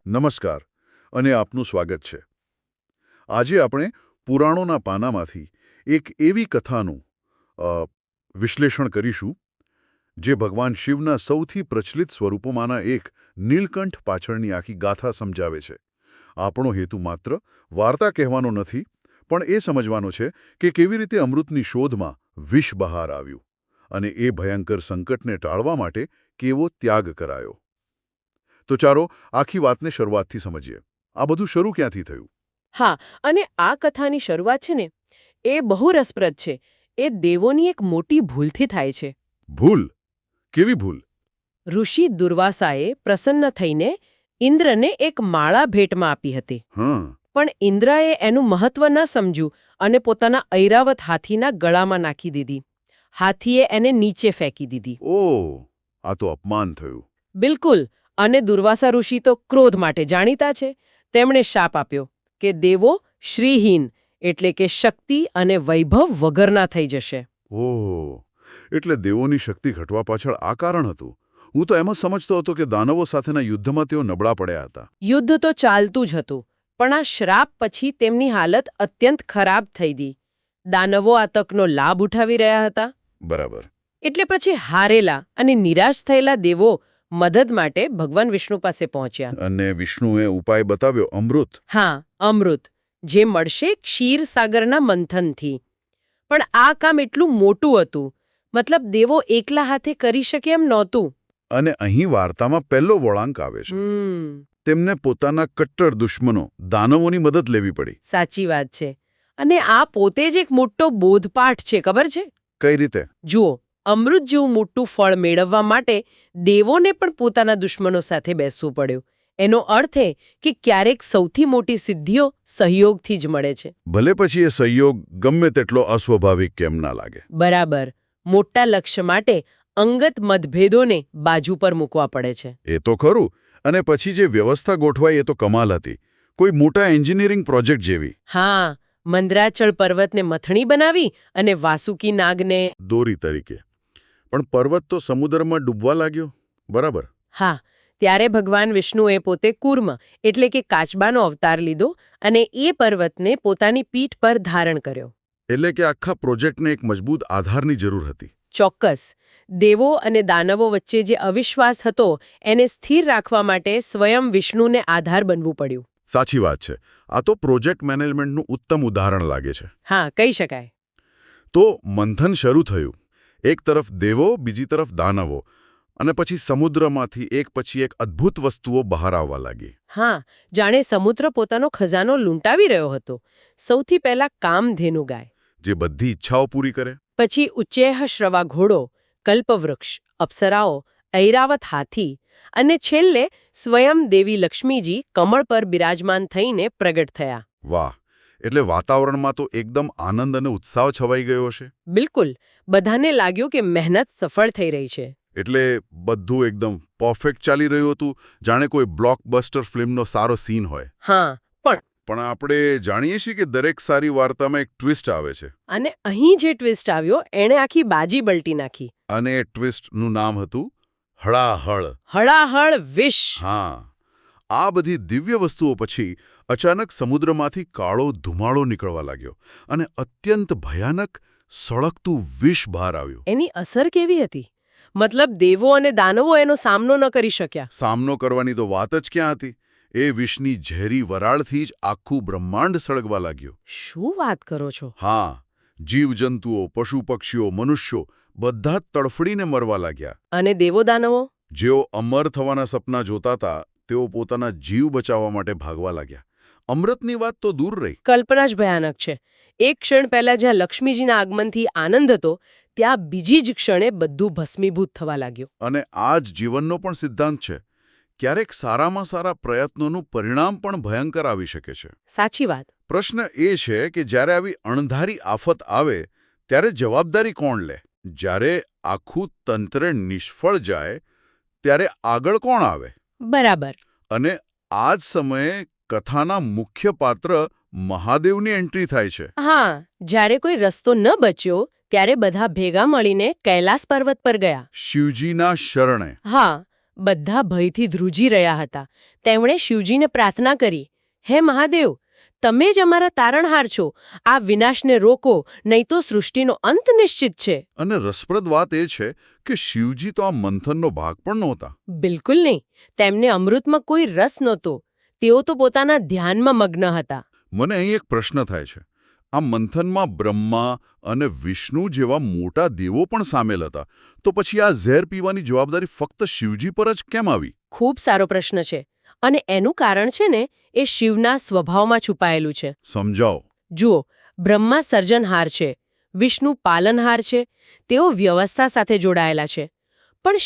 નમસ્કાર અને આપનું સ્વાગત છે. આજે આપણે પુરાણોના પાનામાંથી એક એવી કથાનું વિશ્લેષણ કરીશું જે ભગવાન શિવના સૌથી પ્રચલિત સ્વરૂપોમાંના એક નીલકંઠ પાછળની આખી ગાથા સમજાવે છે. આપણો હેતુ માત્ર વાર્તા કહેવાનો નથી, પણ એ સમજવાનો છે કે કેવી રીતે અમૃતની શોધમાં વિષ બહાર આવ્યું અને એ ભયંકર સંકટને ટાળવા માટે કેવો ત્યાગ કરાયો. તો ચાલો આખી વાતને શરૂઆતથી સમજીએ. આ બધું શરૂ ક્યાંથી થયું? હા, અને આ કથાની શરૂઆત છે ને, એ બહુ રસપ્રદ છે. એ દેવોની એક મોટી ભૂલથી થાય છે. ભૂલ? કેવી ભૂલ? ઋષિ દુર્વાસાએ પ્રસન્ન થઈને ઇન્દ્રને એક માળા ભેટમાં આપી હતી. હા. પણ ઇન્દ્રએ એનું મહત્વ ન સમજ્યું અને પોતાના ઐરાવત હાથીના ગળામાં નાખી દીધી. હાથીએ એને નીચે ફેંકી દીધી. ઓહ, આ તો અપમાન થયું. બિલકુલ. અને દુર્વાસા ઋષિ તો ક્રોધ માટે જાણીતા છે. તેમણે શાપ આપ્યો કે દેવો શ્રીહીન એટલે કે શક્તિ અને વૈભવ વગરના થઈ જશે. ઓહ, એટલે દેવોની શક્તિ ઘટવા પાછળ આ કારણ હતું. હું તો એમ જ સમજતો હતો કે દાનવો સાથેના યુદ્ધમાં તેઓ નબળા પડ્યા હતા. યુદ્ધ તો ચાલતું જ હતું, પણ આ શ્રાપ પછી તેમની હાલત અત્યંત ખરાબ થઈ ગઈ. દાનવો આ તકનો લાભ ઉઠાવી રહ્યા હતા. બરાબર. એટલે પછી હારેલા અને નિરાશ થયેલા દેવો મદદ માટે ભગવાન વિષ્ણુ પાસે પહોંચ્યા. અને વિષ્ણુએ ઉપાય બતાવ્યો, અમૃત. હા, અમૃત, જે મળશે ક્ષીરસાગરના મંથનથી. પણ આ કામ એટલું મોટું હતું, મતલબ દેવો એકલા હાથે કરી શકે એમ નહોતું. અને અહીં વાર્તામાં પહેલો વળાંક આવે છે. તેમને પોતાના કટ્ટર દુશ્મનો દાનવોની મદદ લેવી પડી. સાચી વાત છે. અને આ પોતે જ એક મોટો બોધપાઠ છે, ખબર છે? કઈ રીતે? જુઓ, અમૃત જેવું મોટું ફળ મેળવવા માટે દેવોને પણ પોતાના દુશ્મનો સાથે બેસવું પડ્યું. એનો અર્થ એ કે ક્યારેક સૌથી મોટી સિદ્ધિઓ સહયોગથી જ મળે છે. ભલે પછી એ સહયોગ ગમે તેટલો અસ્વાભાવિક કેમ ના લાગે. બરાબર. મોટા લક્ષ્ય માટે અંગત મતભેદોને બાજુ પર મૂકવા પડે છે. એ તો ખરું. અને પછી જે વ્યવસ્થા ગોઠવાઈ એ તો કમાલ હતી. કોઈ મોટા એન્જિનિયરિંગ પ્રોજેક્ટ જેવી. હા, મંદરાચળ પર્વતને મથણી બનાવી અને વાસુકી નાગને દોરી તરીકે. પણ પર્વત તો સમુદ્રમાં ડૂબવા લાગ્યો. બરાબર. હા, ત્યારે ભગવાન વિષ્ણુએ પોતે કૂર્મ એટલે કે કાચબાનો અવતાર લીધો અને એ પર્વતને પોતાની પીઠ પર ધારણ કર્યો. એટલે કે આખા પ્રોજેક્ટને એક મજબૂત આધારની જરૂર હતી. ચોક્કસ. દેવો અને દાનવો વચ્ચે જે અવિશ્વાસ હતો એને સ્થિર રાખવા માટે સ્વયં વિષ્ણુને આધાર બનવું પડ્યું. સાચી વાત છે. આ તો પ્રોજેક્ટ મેનેજમેન્ટનું ઉત્તમ ઉદાહરણ લાગે છે. હા, કહી શકાય. તો મંથન શરૂ થયું. એક તરફ દેવો, બીજી તરફ દાનવો. અને પછી સમુદ્રમાંથી એક પછી એક અદ્ભુત વસ્તુઓ બહાર આવવા લાગી. હા, જાણે સમુદ્ર પોતાનો ખજાનો લૂંટાવી રહ્યો હતો. સૌથી પહેલા કામધેનુ ગાય, જે બધી ઈચ્છાઓ પૂરી કરે. પછી ઉચ્ચેહ શ્રવા ઘોડો, કલ્પવૃક્ષ, અપ્સરાઓ, ઐરાવત હાથી અને છેલ્લે સ્વયં દેવી લક્ષ્મીજી કમળ પર બિરાજમાન થઈને પ્રગટ થયા. વાહ! એટલે વાતાવરણમાં તો એકદમ આનંદ અને ઉત્સાહ છવાઈ ગયો હશે. બિલકુલ. બધાને લાગ્યું કે મહેનત સફળ થઈ રહી છે. એટલે બધું એકદમ પરફેક્ટ ચાલી રહ્યું હતું, જાણે કોઈ બ્લોકબસ્ટર ફિલ્મનો સારો સીન હોય. હા, પણ આપણે જાણીએ છીએ કે દરેક સારી વાર્તામાં એક ટ્વિસ્ટ આવે છે. અને અહીં જે ટ્વિસ્ટ આવ્યો એણે આખી બાજી બલટી નાખી. અને એ ટ્વિસ્ટનું નામ હતું હળાહળ. હળાહળ વિષ. હા. આ બધી દિવ્ય વસ્તુઓ પછી અચાનક સમુદ્રમાંથી કાળો ધુમાડો નીકળવા લાગ્યો અને અત્યંત ભયાનક સળગતું વિષ બહાર આવ્યું. એની અસર કેવી હતી? મતલબ દેવો અને દાનવો એનો સામનો ન કરી શક્યા. સામનો કરવાની તો વાત જ ક્યાં હતી? એ વિષની ઝેરી વરાળથી જ આખું બ્રહ્માંડ સળગવા લાગ્યું. શું વાત કરો છો? હા, જીવજંતુઓ, પશુ પક્ષીઓ, મનુષ્યો બધા જ તડફડીને મરવા લાગ્યા. અને દેવો દાનવો? જેઓ અમર થવાના સપના જોતા હતા, તેઓ પોતાના જીવ બચાવવા માટે ભાગવા લાગ્યા. અમૃતની વાત તો દૂર રહી. કલ્પના જ ભયાનક છે. એક ક્ષણ પહેલા જ્યાં લક્ષ્મીજીના આગમનથી આનંદ હતો, ત્યાં બીજી જ ક્ષણે બધું ભસ્મીભૂત થવા લાગ્યું. અને આ જ જીવનનો પણ સિદ્ધાંત છે. ક્યારેક સારામાં સારા પ્રયત્નોનું પરિણામ પણ ભયંકર આવી શકે છે. સાચી વાત. પ્રશ્ન એ છે કે જ્યારે આવી અણધારી આફત આવે ત્યારે જવાબદારી કોણ લે? જ્યારે આખું તંત્ર નિષ્ફળ જાય ત્યારે આગળ કોણ આવે? બરાબર. અને આ જ સમયે કથાના મુખ્ય પાત્ર મહાદેવની એન્ટ્રી થાય છે. હા, જ્યારે કોઈ રસ્તો ન બચ્યો ત્યારે બધા ભેગા મળીને કૈલાસ પર્વત પર ગયા. શિવજીના શરણે. હા, બધા ભયથી ધ્રુજી રહ્યા હતા. તેમણે શિવજીને પ્રાર્થના કરી, હે મહાદેવ, તમે જ અમારા તારણહાર છો. આ વિનાશને રોકો, નહીં તો સૃષ્ટિનો અંત નિશ્ચિત છે. અને રસપ્રદ વાત એ છે કે શિવજી તો આ મંથનનો ભાગ પણ નહોતા. બિલકુલ નહીં. તેમને અમૃતમાં કોઈ રસ નહોતો. તેઓ તો પોતાના ધ્યાનમાં મગ્ન હતા. મને અહીં એક પ્રશ્ન થાય છે. આ મંથનમાં બ્રહ્મા અને વિષ્ણુ જેવા મોટા દેવો પણ સામેલ હતા. તો પછી આ ઝેર પીવાની જવાબદારી ફક્ત શિવજી પર જ કેમ આવી? ખૂબ સારો પ્રશ્ન છે. અને એનું કારણ છે ને, એ શિવના સ્વભાવમાં છુપાયેલું છે. સમજાવો. જુઓ, બ્રહ્મા સર્જનહાર છે, વિષ્ણુ પાલનહાર છે, તેઓ વ્યવસ્થા સાથે જોડાયેલા છે. પણ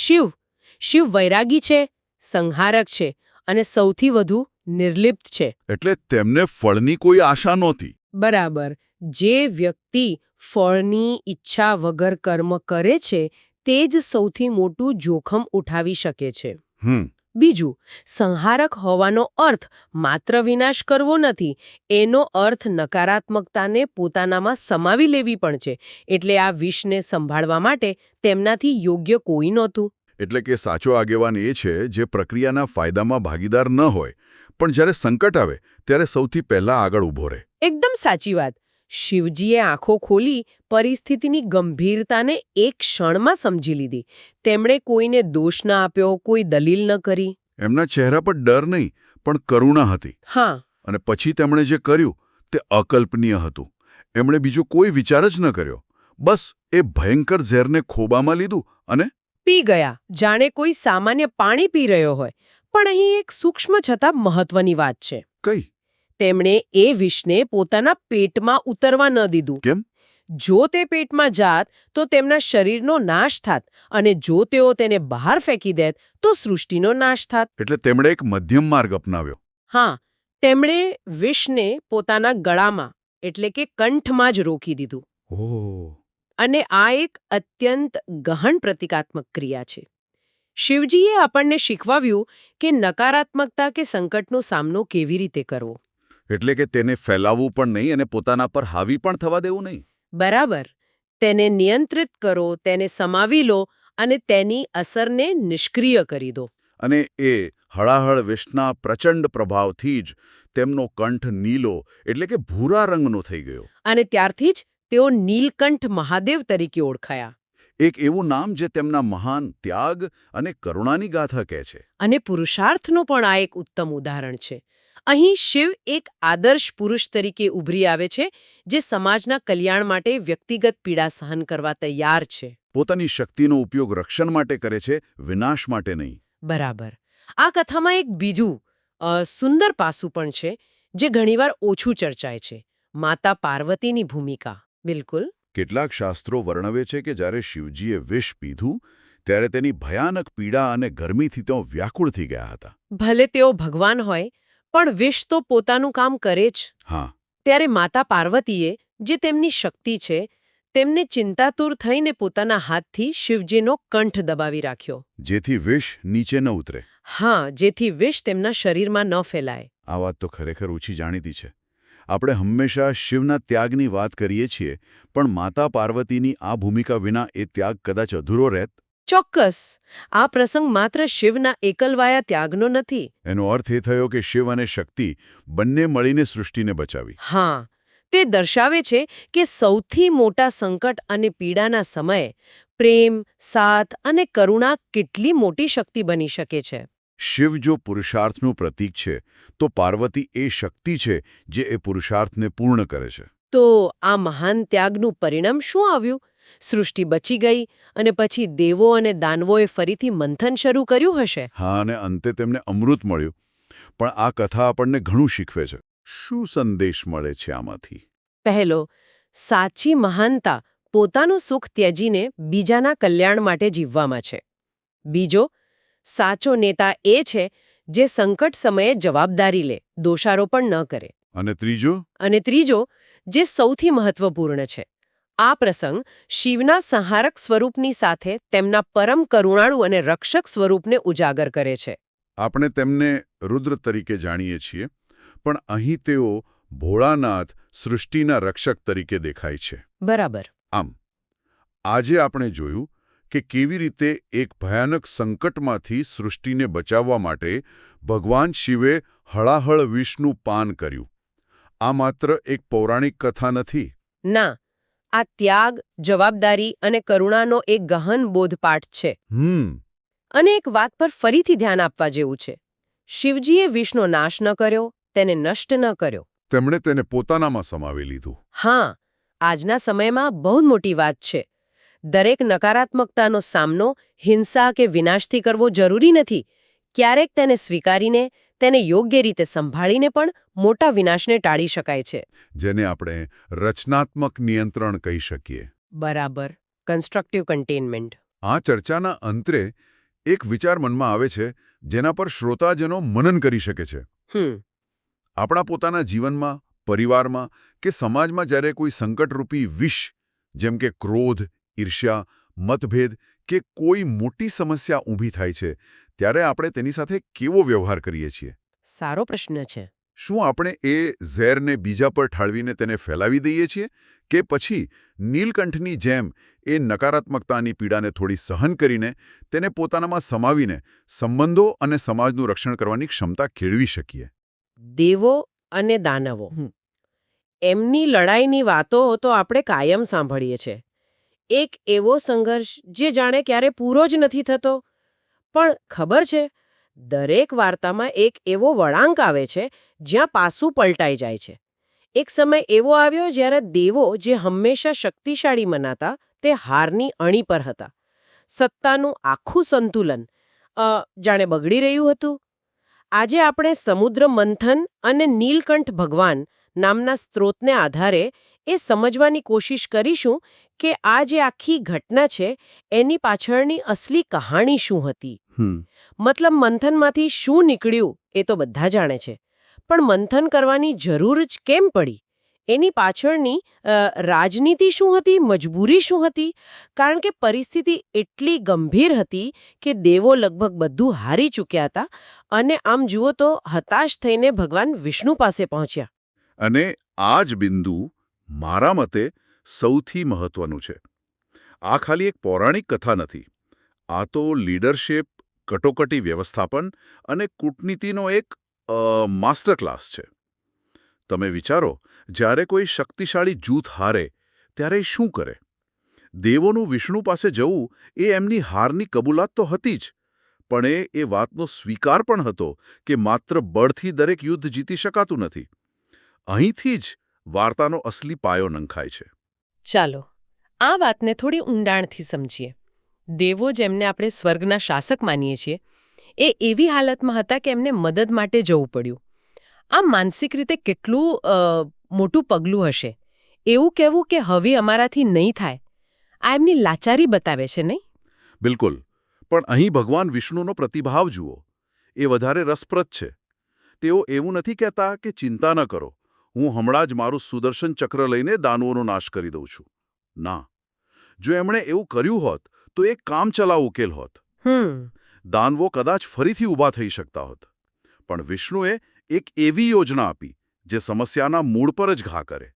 શિવ વૈરાગી છે, સંહારક છે અને સૌથી વધુ નિર્લિપ્ત છે. એટલે તેમને ફળની કોઈ આશા નહોતી. બરાબર. જે વ્યક્તિ ફળની ઈચ્છા વગર કર્મ કરે છે તે જ સૌથી મોટું જોખમ ઉઠાવી શકે છે. બીજું, સંહારક હોવાનો અર્થ માત્ર વિનાશ કરવો નથી. એનો અર્થ નકારાત્મકતાને પોતાનામાં સમાવી લેવી પણ છે. એટલે આ વિષને સંભાળવા માટે તેમનાથી યોગ્ય કોઈ નહોતું. એટલે કે સાચો આગેવાન એ છે જે પ્રક્રિયાના ફાયદામાં ભાગીદાર ન હોય, પણ જ્યારે સંકટ આવે ત્યારે સૌથી પહેલા આગળ ઊભો રહે. એકદમ સાચી વાત. શિવજીએ આંખો ખોલી પરિસ્થિતિની ગંભીરતાને એક ક્ષણમાં સમજી લીધી. તેમણે કોઈને દોષ ન આપ્યો, કોઈ દલીલ ન કરી. એમના ચહેરા પર ડર નહીં, પણ કરુણા હતી. હા. અને પછી તેમણે જે કર્યું તે અકલ્પનીય હતું. એમણે બીજો કોઈ વિચાર જ ન કર્યો. બસ એ ભયંકર ઝેરને ખોબામાં લીધું અને પી ગયા, જાણે કોઈ સામાન્ય પાણી પી રહ્યો હોય. પણ અહીં એક સૂક્ષ્મ છતાં મહત્વની વાત છે. કઈ? તેમણે એ વિષને પોતાના પેટમાં ઉતરવા ન દીધું. કેમ? જો તે પેટમાં જાત તો તેમના શરીરનો નાશ થાત, અને જો તેઓ તેને બહાર ફેંકી દેત તો સૃષ્ટિનો નાશ થાત. એટલે તેમણે એક મધ્યમ માર્ગ અપનાવ્યો. હા, તેમણે વિષને પોતાના ગળામાં એટલે કે કંઠમાં જ રોકી દીધું. ઓહ. અને આ એક અત્યંત ગહન પ્રતિકાત્મક ક્રિયા છે. શિવજીએ આપણને શીખવાવ્યું કે નકારાત્મકતા કે સંકટનો સામનો કેવી રીતે કરવો. એટલે કે તેને ફેલાવવું પણ નહીં અને પોતાના પર હાવી પણ થવા દેવું નહીં. બરાબર. તેને નિયંત્રિત કરો, તેને સમાવી લો અને તેની અસરને નિષ્ક્રિય કરી દો. અને એ હળાહળ વિષના પ્રચંડ પ્રભાવથી જ તેમનો કંઠ નીલો એટલે કે ભૂરા રંગનો થઈ ગયો. અને ત્યારથી જ તેઓ નીલકંઠ મહાદેવ તરીકે ઓળખાયા. એક એવું નામ જે તેમના મહાન ત્યાગ અને કરુણાની ગાથા કહે છે. અને પુરુષાર્થનું પણ આ એક ઉત્તમ ઉદાહરણ છે. અહીં શિવ એક આદર્શ પુરુષ તરીકે ઉભરી આવે છે, જે સમાજના કલ્યાણ માટે વ્યક્તિગત પીડા સહન કરવા તૈયાર છે. પોતાની શક્તિનો ઉપયોગ રક્ષણ માટે કરે છે, વિનાશ માટે નહીં. બરાબર. આ કથામાં એક બીજું સુંદર પાસું પણ છે, જે ઘણીવાર ઓછું ચર્ચાય છે. માતા પાર્વતીની ભૂમિકા. બિલકુલ. કેટલાક શાસ્ત્રો વર્ણવે છે કે જ્યારે શિવજીએ વિષ પીધું ત્યારે તેની ભયાનક પીડા અને ગરમીથી તેઓ વ્યાકુળ થઈ ગયા હતા. ભલે તેઓ ભગવાન હોય, પણ વિષ તો પોતાનું કામ કરે જ. હા. ત્યારે માતા પાર્વતીએ, જે તેમની શક્તિ છે, તેમને ચિંતાતુર થઈને પોતાના હાથથી શિવજીનો કંઠ દબાવી રાખ્યો. જેથી વિષ નીચે ન ઉતરે. હા, જેથી વિષ તેમના શરીરમાં ન ફેલાય. આ વાત તો ખરેખર ઓછી જાણીતી છે. આપણે હંમેશા શિવના ત્યાગની વાત કરીએ છીએ, પણ માતા પાર્વતીની આ ભૂમિકા વિના એ ત્યાગ કદાચ અધૂરો રહેત. ચોક્કસ. આ પ્રસંગ માત્ર શિવના એકલવાયા ત્યાગનો નથી. એનો અર્થ એ થયો કે શિવ અને શક્તિ બંને મળીને સૃષ્ટિને બચાવી. હા, તે દર્શાવે છે કે સૌથી મોટા સંકટ અને પીડાના સમયે પ્રેમ, સાથ અને કરુણા કેટલી મોટી શક્તિ બની શકે છે. શિવ જો પુરુષાર્થનું પ્રતીક છે, તો પાર્વતી એ શક્તિ છે જે એ પુરુષાર્થને પૂર્ણ કરે છે. તો આ મહાન ત્યાગનું પરિણામ શું આવ્યું? સૃષ્ટિ બચી ગઈ અને પછી દેવો અને દાનવોએ ફરીથી મંથન શરૂ કર્યું હશે. હા, અને અંતે તેમને અમૃત મળ્યું. પણ આ કથા આપણને ઘણું શીખવે છે. શું સંદેશ મળે છે આમાંથી? પહેલો, સાચી મહાનતા પોતાનું સુખ ત્યજીને બીજાના કલ્યાણ માટે જીવવામાં છે. બીજો, સાચો નેતા એ છે જે સંકટ સમયે જવાબદારી લે, દોષારોપણ ન કરે. અને ત્રીજો, જે સૌથી મહત્વપૂર્ણ છે, આ પ્રસંગ શિવના સંહારક સ્વરૂપની સાથે તેમના પરમ કરુણાળુ અને રક્ષક સ્વરૂપને ઉજાગર કરે છે. આપણે તેમને રુદ્ર તરીકે જાણીએ છીએ, પણ અહીં તેઓ ભોળાનાથ, સૃષ્ટિના રક્ષક તરીકે દેખાય છે. બરાબર. આમ આજે આપણે જોયું કે કેવી રીતે એક ભયાનક સંકટમાંથી સૃષ્ટિને બચાવવા માટે ભગવાન શિવે હળાહળ વિષનું પાન કર્યું. આ માત્ર એક પૌરાણિક કથા નથી. ના, આ ત્યાગ, જવાબદારી અને કરુણાનો એક ગહન બોધપાઠ છે. અને એક વાત પર ફરીથી ધ્યાન આપવા જેવું છે. શિવજીએ વિષનો નાશ ન કર્યો, તેને નષ્ટ ન કર્યો. તેમણે તેને પોતાનામાં સમાવી લીધું. હા, આજના સમયમાં બહુ મોટી વાત છે. દરેક નકારાત્મકતાનો સામનો હિંસા કે વિનાશથી કરવો જરૂરી નથી. ક્યારેક તેને સ્વીકારીને, તેને યોગ્ય રીતે સંભાળીને પણ મોટા વિનાશને ટાળી શકાય છે. જેને આપણે રચનાત્મક નિયંત્રણ કહી શકીએ. બરાબર. Constructive containment. આ ચર્ચાના અંતે એક વિચાર મનમાં આવે છે, જેના પર શ્રોતાજનો મનન કરી શકે છે. આપણા પોતાના જીવનમાં, પરિવારમાં કે સમાજમાં જ્યારે કોઈ સંકટરૂપી વિષ, જેમ કે ક્રોધ, ઈર્ષ્યા, મતભેદ કે કોઈ મોટી સમસ્યા ઊભી થાય છે, ત્યારે આપણે તેની સાથે કેવો વ્યવહાર કરીએ છીએ? સારો પ્રશ્ન છે. શું આપણે એ ઝેરને બીજા પર ઠાળવીને તેને ફેલાવી દઈએ છીએ, કે પછી નીલકંઠની જેમ એ નકારાત્મકતાની પીડાને થોડી સહન કરીને, તેને પોતાનામાં સમાવીને સંબંધો અને સમાજનું રક્ષણ કરવાની ક્ષમતા કેળવી શકીએ? દેવો અને દાનવો, એમની લડાઈની વાતો તો આપણે કાયમ સાંભળીએ છીએ. એક એવો સંઘર્ષ જે જાણે ક્યારે પૂરો જ નથી થતો. પણ ખબર છે, દરેક વાર્તામાં એક એવો વળાંક આવે છે જ્યાં પાસું પલટાઈ જાય છે. એક સમય એવો આવ્યો જ્યારે દેવો, જે હંમેશા શક્તિશાળી મનાતા, તે હારની અણી પર હતા. સત્તાનું આખું સંતુલન જાણે બગડી રહ્યું હતું. આજે આપણે સમુદ્ર મંથન અને નીલકંઠ ભગવાન નામના સ્ત્રોતને આધારે એ સમજવાની કોશિશ કરીશું કે આ જે આખી ઘટના છે એની પાછળની અસલી કહાણી શું હતી. મતલબ મંથનમાંથી શું નીકળ્યું એ તો બધા જાણે છે, પણ મંથન કરવાની જરૂર જ કેમ પડી? એની પાછળની રાજનીતિ શું હતી, મજબૂરી શું હતી? કારણ કે પરિસ્થિતિ એટલી ગંભીર હતી કે દેવો લગભગ બધું હારી ચૂક્યા હતા અને આમ જુઓ તો હતાશ થઈને ભગવાન વિષ્ણુ પાસે પહોંચ્યા. અને આ જ બિંદુ મારા મતે સૌથી મહત્વનું છે. આ ખાલી એક પૌરાણિક કથા નથી. આ તો લીડરશિપ, કટોકટી વ્યવસ્થાપન અને કૂટનીતિનો એક માસ્ટર ક્લાસ છે. તમે વિચારો, જ્યારે કોઈ શક્તિશાળી જૂથ હારે ત્યારે એ શું કરે? દેવોનું વિષ્ણુ પાસે જવું એ એમની હારની કબૂલાત તો હતી જ, પણ એ વાતનો સ્વીકાર પણ હતો કે માત્ર બળથી દરેક યુદ્ધ જીતી શકાતું નથી. અહીંથી જ વાર્તાનો અસલી પાયો નંખાય છે. ચાલો આ વાતને થોડી ઊંડાણથી સમજીએ. દેવો, જેમને આપણે સ્વર્ગના શાસક માનીએ છીએ, એ એવી હાલતમાં હતા કે એમને મદદ માટે જવું પડ્યું. આ માનસિક રીતે કેટલું મોટું પગલું હશે. એવું કહેવું કે હવે અમારાથી નહીં થાય, આ એમની લાચારી બતાવે છે, નહીં? બિલકુલ. પણ અહીં ભગવાન વિષ્ણુનો પ્રતિભાવ જુઓ. એ વધારે રસપ્રદ છે. તેઓ એવું નથી કહેતા કે ચિંતા ન કરો, હું હમણાં જ મારું સુદર્શન ચક્ર લઈને દાનવોનો નાશ કરી દઉં છું. ના. જો એમણે એવું કર્યું હોત તો એક કામચલાઉ ઉકેલ હોત. દાનવો કદાચ ફરીથી ઊભા થઈ શકતા હોત. પણ વિષ્ણુએ એક એવી યોજના આપી જે સમસ્યાના મૂળ પર જ ઘા કરે.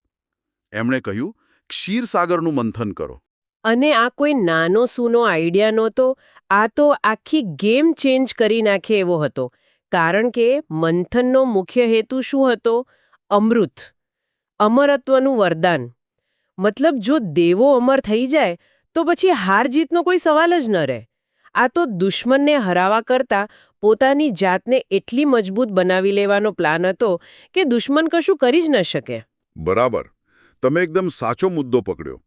એમણે કહ્યું, ક્ષીરસાગરનું મંથન કરો. અને આ કોઈ નાનો સૂનો આઈડિયા નહોતો. આ તો આખી ગેમ ચેન્જ કરી નાખે એવો હતો. કારણ કે મંથનનો મુખ્ય હેતુ શું હતો? અમૃત, અમરત્વનું વરદાન. મતલબ જો દેવો અમર થઈ જાય તો પછી હાર જીતનો કોઈ સવાલ જ ન રહે. આ તો દુશ્મનને હરાવા કરતાં પોતાની જાતને એટલી મજબૂત બનાવી લેવાનો પ્લાન હતો કે દુશ્મન કશું કરી જ ન શકે. બરાબર. તમે એકદમ સાચો મુદ્દો પકડ્યો.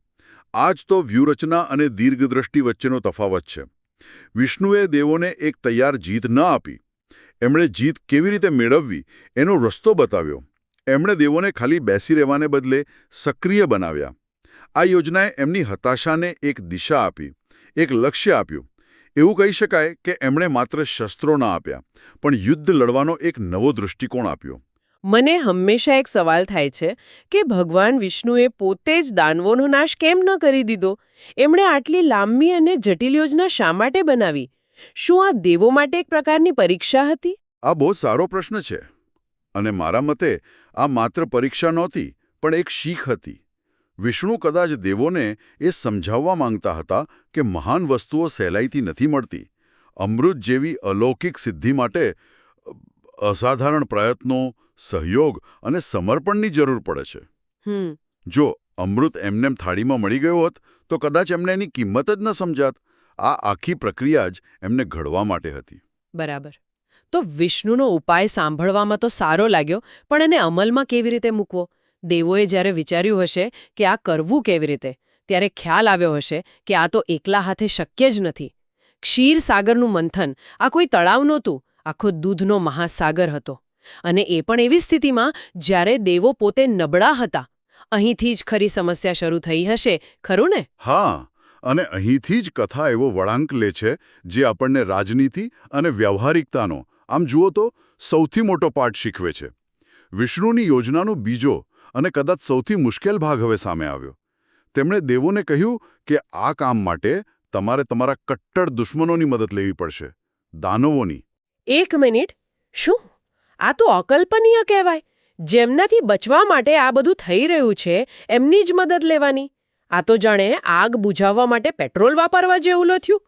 આ જ તો વ્યૂહરચના અને દીર્ઘદ્રષ્ટિ વચ્ચેનો તફાવત છે. વિષ્ણુએ દેવોને એક તૈયાર જીત ન આપી. એમણે જીત કેવી રીતે મેળવવી એનો રસ્તો બતાવ્યો. એમણે દેવોને ખાલી બેસી રહેવાને બદલે સક્રિય બનાવ્યા. આ યોજનાએ એમની હતાશાને એક દિશા આપી, એક લક્ષ્ય આપ્યું. એવું કહી શકાય કે એમણે માત્ર શસ્ત્રો ના આપ્યા, પણ યુદ્ધ લડવાનો એક નવો દૃષ્ટિકોણ આપ્યો. મને હંમેશા એક સવાલ થાય છે કે ભગવાન વિષ્ણુએ પોતે જ દાનવોનો નાશ કેમ ન કરી દીધો? એમણે આટલી લાંબી અને જટિલ યોજના શા માટે બનાવી? શું આ દેવો માટે એક પ્રકારની પરીક્ષા હતી? આ બહુ સારો પ્રશ્ન છે. અને મારા મતે આ માત્ર પરીક્ષા નહોતી, પણ એક શીખ હતી. વિષ્ણુ કદાચ દેવોને એ સમજાવવા માંગતા હતા કે મહાન વસ્તુઓ સહેલાઈથી નથી મળતી. અમૃત જેવી અલૌકિક સિદ્ધિ માટે અસાધારણ પ્રયત્નો, સહયોગ અને સમર્પણની જરૂર પડે છે. જો અમૃત એમનેમ થાળીમાં મળી ગયો હોત તો કદાચ એમને એની કિંમત જ ન સમજાત. આ આખી પ્રક્રિયા જ એમને ઘડવા માટે હતી. બરાબર. તો વિષ્ણુનો ઉપાય સાંભળવામાં તો સારો લાગ્યો, પણ એને અમલમાં કેવી રીતે મૂકવો? દેવોએ જ્યારે વિચાર્યું હશે કે આ કરવું કેવી રીતે, ત્યારે ખ્યાલ આવ્યો હશે કે આ તો એકલા હાથે શક્ય જ નથી. ક્ષીરસાગરનું મંથન આ કોઈ તળાવ નહોતું, આખો દૂધનો મહાસાગર હતો. અને એ પણ એવી સ્થિતિમાં જ્યારે દેવો પોતે નબળા હતા. અહીંથી જ ખરી સમસ્યા શરૂ થઈ હશે, ખરું ને? હા, અને અહીંથી જ કથા એવો વળાંક લે છે જે આપણને રાજનીતિ અને વ્યવહારિકતાનો, આમ જુઓ તો, સૌથી મોટો પાઠ શીખવે છે. વિષ્ણુની યોજનાનો બીજો અને કદાચ સૌથી મુશ્કેલ ભાગ હવે સામે આવ્યો. તેમણે દેવોને કહ્યું કે આ કામ માટે તમારે તમારા કટ્ટર દુશ્મનોની મદદ લેવી પડશે, દાનવોની. એક મિનિટ, શું આ તો અકલ્પનીય કહેવાય? જેમનાથી બચવા માટે આ બધું થઈ રહ્યું છે એમની જ મદદ લેવાની? આ તો જાણે આગ બુઝાવવા માટે પેટ્રોલ વાપરવા જેવું થયું.